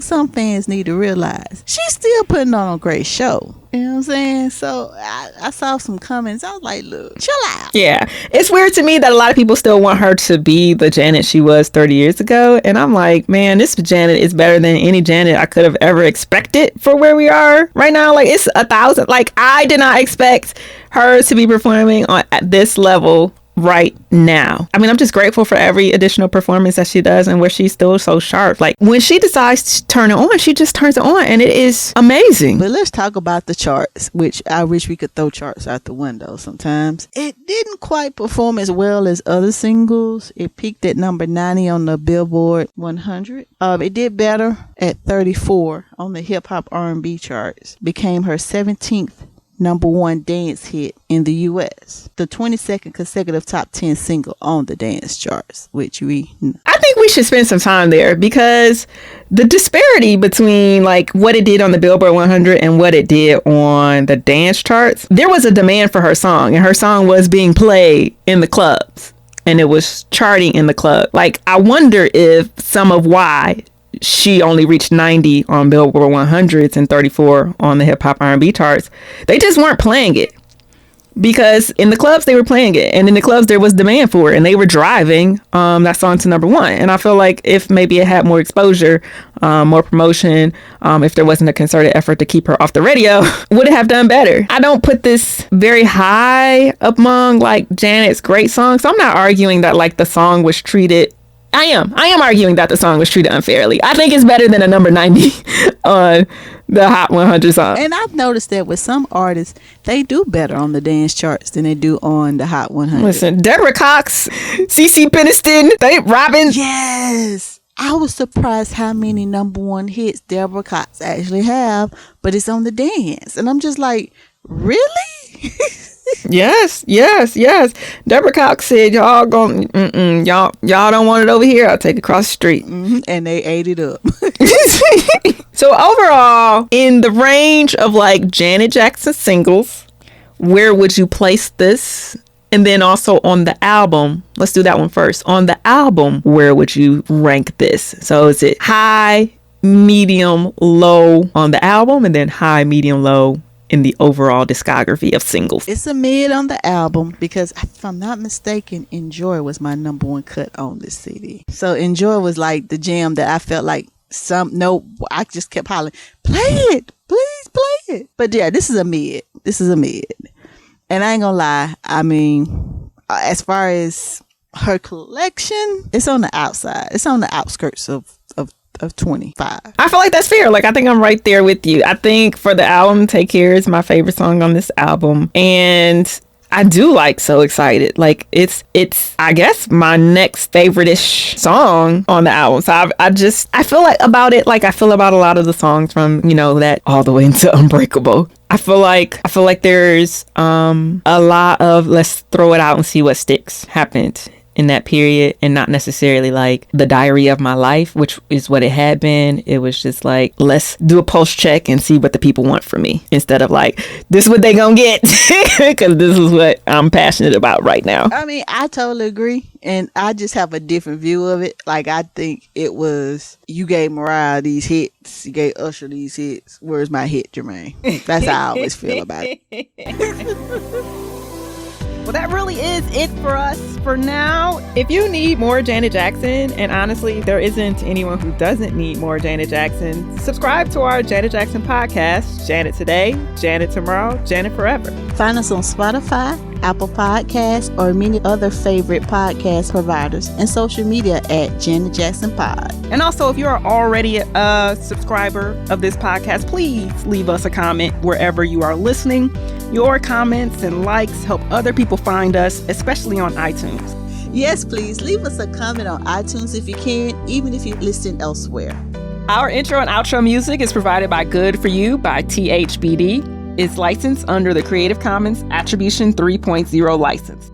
some fans need to realize she's still putting on a great show. You know what I'm saying? So I saw some comments. I was like, look, chill out. Yeah. It's weird to me that a lot of people still want her to be the Janet she was 30 years ago. And I'm like, man, this Janet is better than any Janet I could have ever expected for where we are right now. Like, it's 1,000. Like, I did not expect her to be performing at this level right now. I mean, I'm just grateful for every additional performance that she does and where she's still so sharp. Like when she decides to turn it on, she just turns it on and it is amazing. But let's talk about the charts, which I wish we could throw charts out the window sometimes. It didn't quite perform as well as other singles. It peaked at number 90 on the Billboard 100. It did better at 34 on the hip hop R&B charts. Became her 17th number one dance hit in the U.S. The 22nd consecutive top 10 single on the dance charts, which I think we should spend some time there, because the disparity between like what it did on the Billboard 100 and what it did on the dance charts, there was a demand for her song, and her song was being played in the clubs and it was charting in the club. Like, I wonder if some of why she only reached 90 on Billboard 100s and 34 on the hip hop R&B charts, they just weren't playing it, because in the clubs they were playing it, and in the clubs there was demand for it, and they were driving that song to number one. And I feel like if maybe it had more exposure, more promotion, if there wasn't a concerted effort to keep her off the radio, would it have done better? I don't put this very high among like Janet's great songs, so I'm not arguing that like the song was treated. I am arguing that the song was treated unfairly. I think it's better than a number 90 on the Hot 100 song. And I've noticed that with some artists, they do better on the dance charts than they do on the Hot 100. Listen, Deborah Cox, CeCe Peniston, Robin. Yes. I was surprised how many number one hits Deborah Cox actually have, but it's on the dance. And I'm just like, really? Yes. Deborah Cox said, y'all don't want it over here, I'll take it across the street. And they ate it up. So overall, in the range of like Janet Jackson singles, where would you place this? And then also on the album, let's do that one first. On the album, where would you rank this? So is it high, medium, low on the album, and then high, medium, low in the overall discography of singles? It's a mid on the album, because if I'm not mistaken, Enjoy was my number one cut on this CD. So Enjoy was like the jam that I felt like I just kept hollering, play it, please play it. But yeah, this is a mid. And I ain't gonna lie, I mean, as far as her collection, it's on the outside. It's on the outskirts of 25. I feel like that's fair. Like, I think I'm right there with you. I think for the album, Take Care is my favorite song on this album. And I do like So Excited. Like, it's I guess my next favorite-ish song on the album. So I feel like about it like I feel about a lot of the songs from, that all the way into Unbreakable. I feel like there's a lot of let's throw it out and see what sticks happened in that period, and not necessarily like the diary of my life, which is what it had been. It was just like, let's do a pulse check and see what the people want from me, instead of like, this is what they gonna get, because this is what I'm passionate about right now. I mean, I totally agree, and I just have a different view of it. Like, I think it was, you gave Mariah these hits, you gave Usher these hits, where's my hit, Jermaine? That's how I always feel about it. Well, that really is it for us for now. If you need more Janet Jackson, and honestly, there isn't anyone who doesn't need more Janet Jackson, subscribe to our Janet Jackson podcast, Janet Today, Janet Tomorrow, Janet Forever. Find us on Spotify, Apple Podcasts, or many other favorite podcast providers, and social media at Janet Jackson Pod. And also, if you are already a subscriber of this podcast, please leave us a comment wherever you are listening. Your comments and likes help other people find us, especially on iTunes. Yes, please leave us a comment on iTunes if you can, even if you listen elsewhere. Our intro and outro music is provided by Good For You by THBD. It's licensed under the Creative Commons Attribution 3.0 license.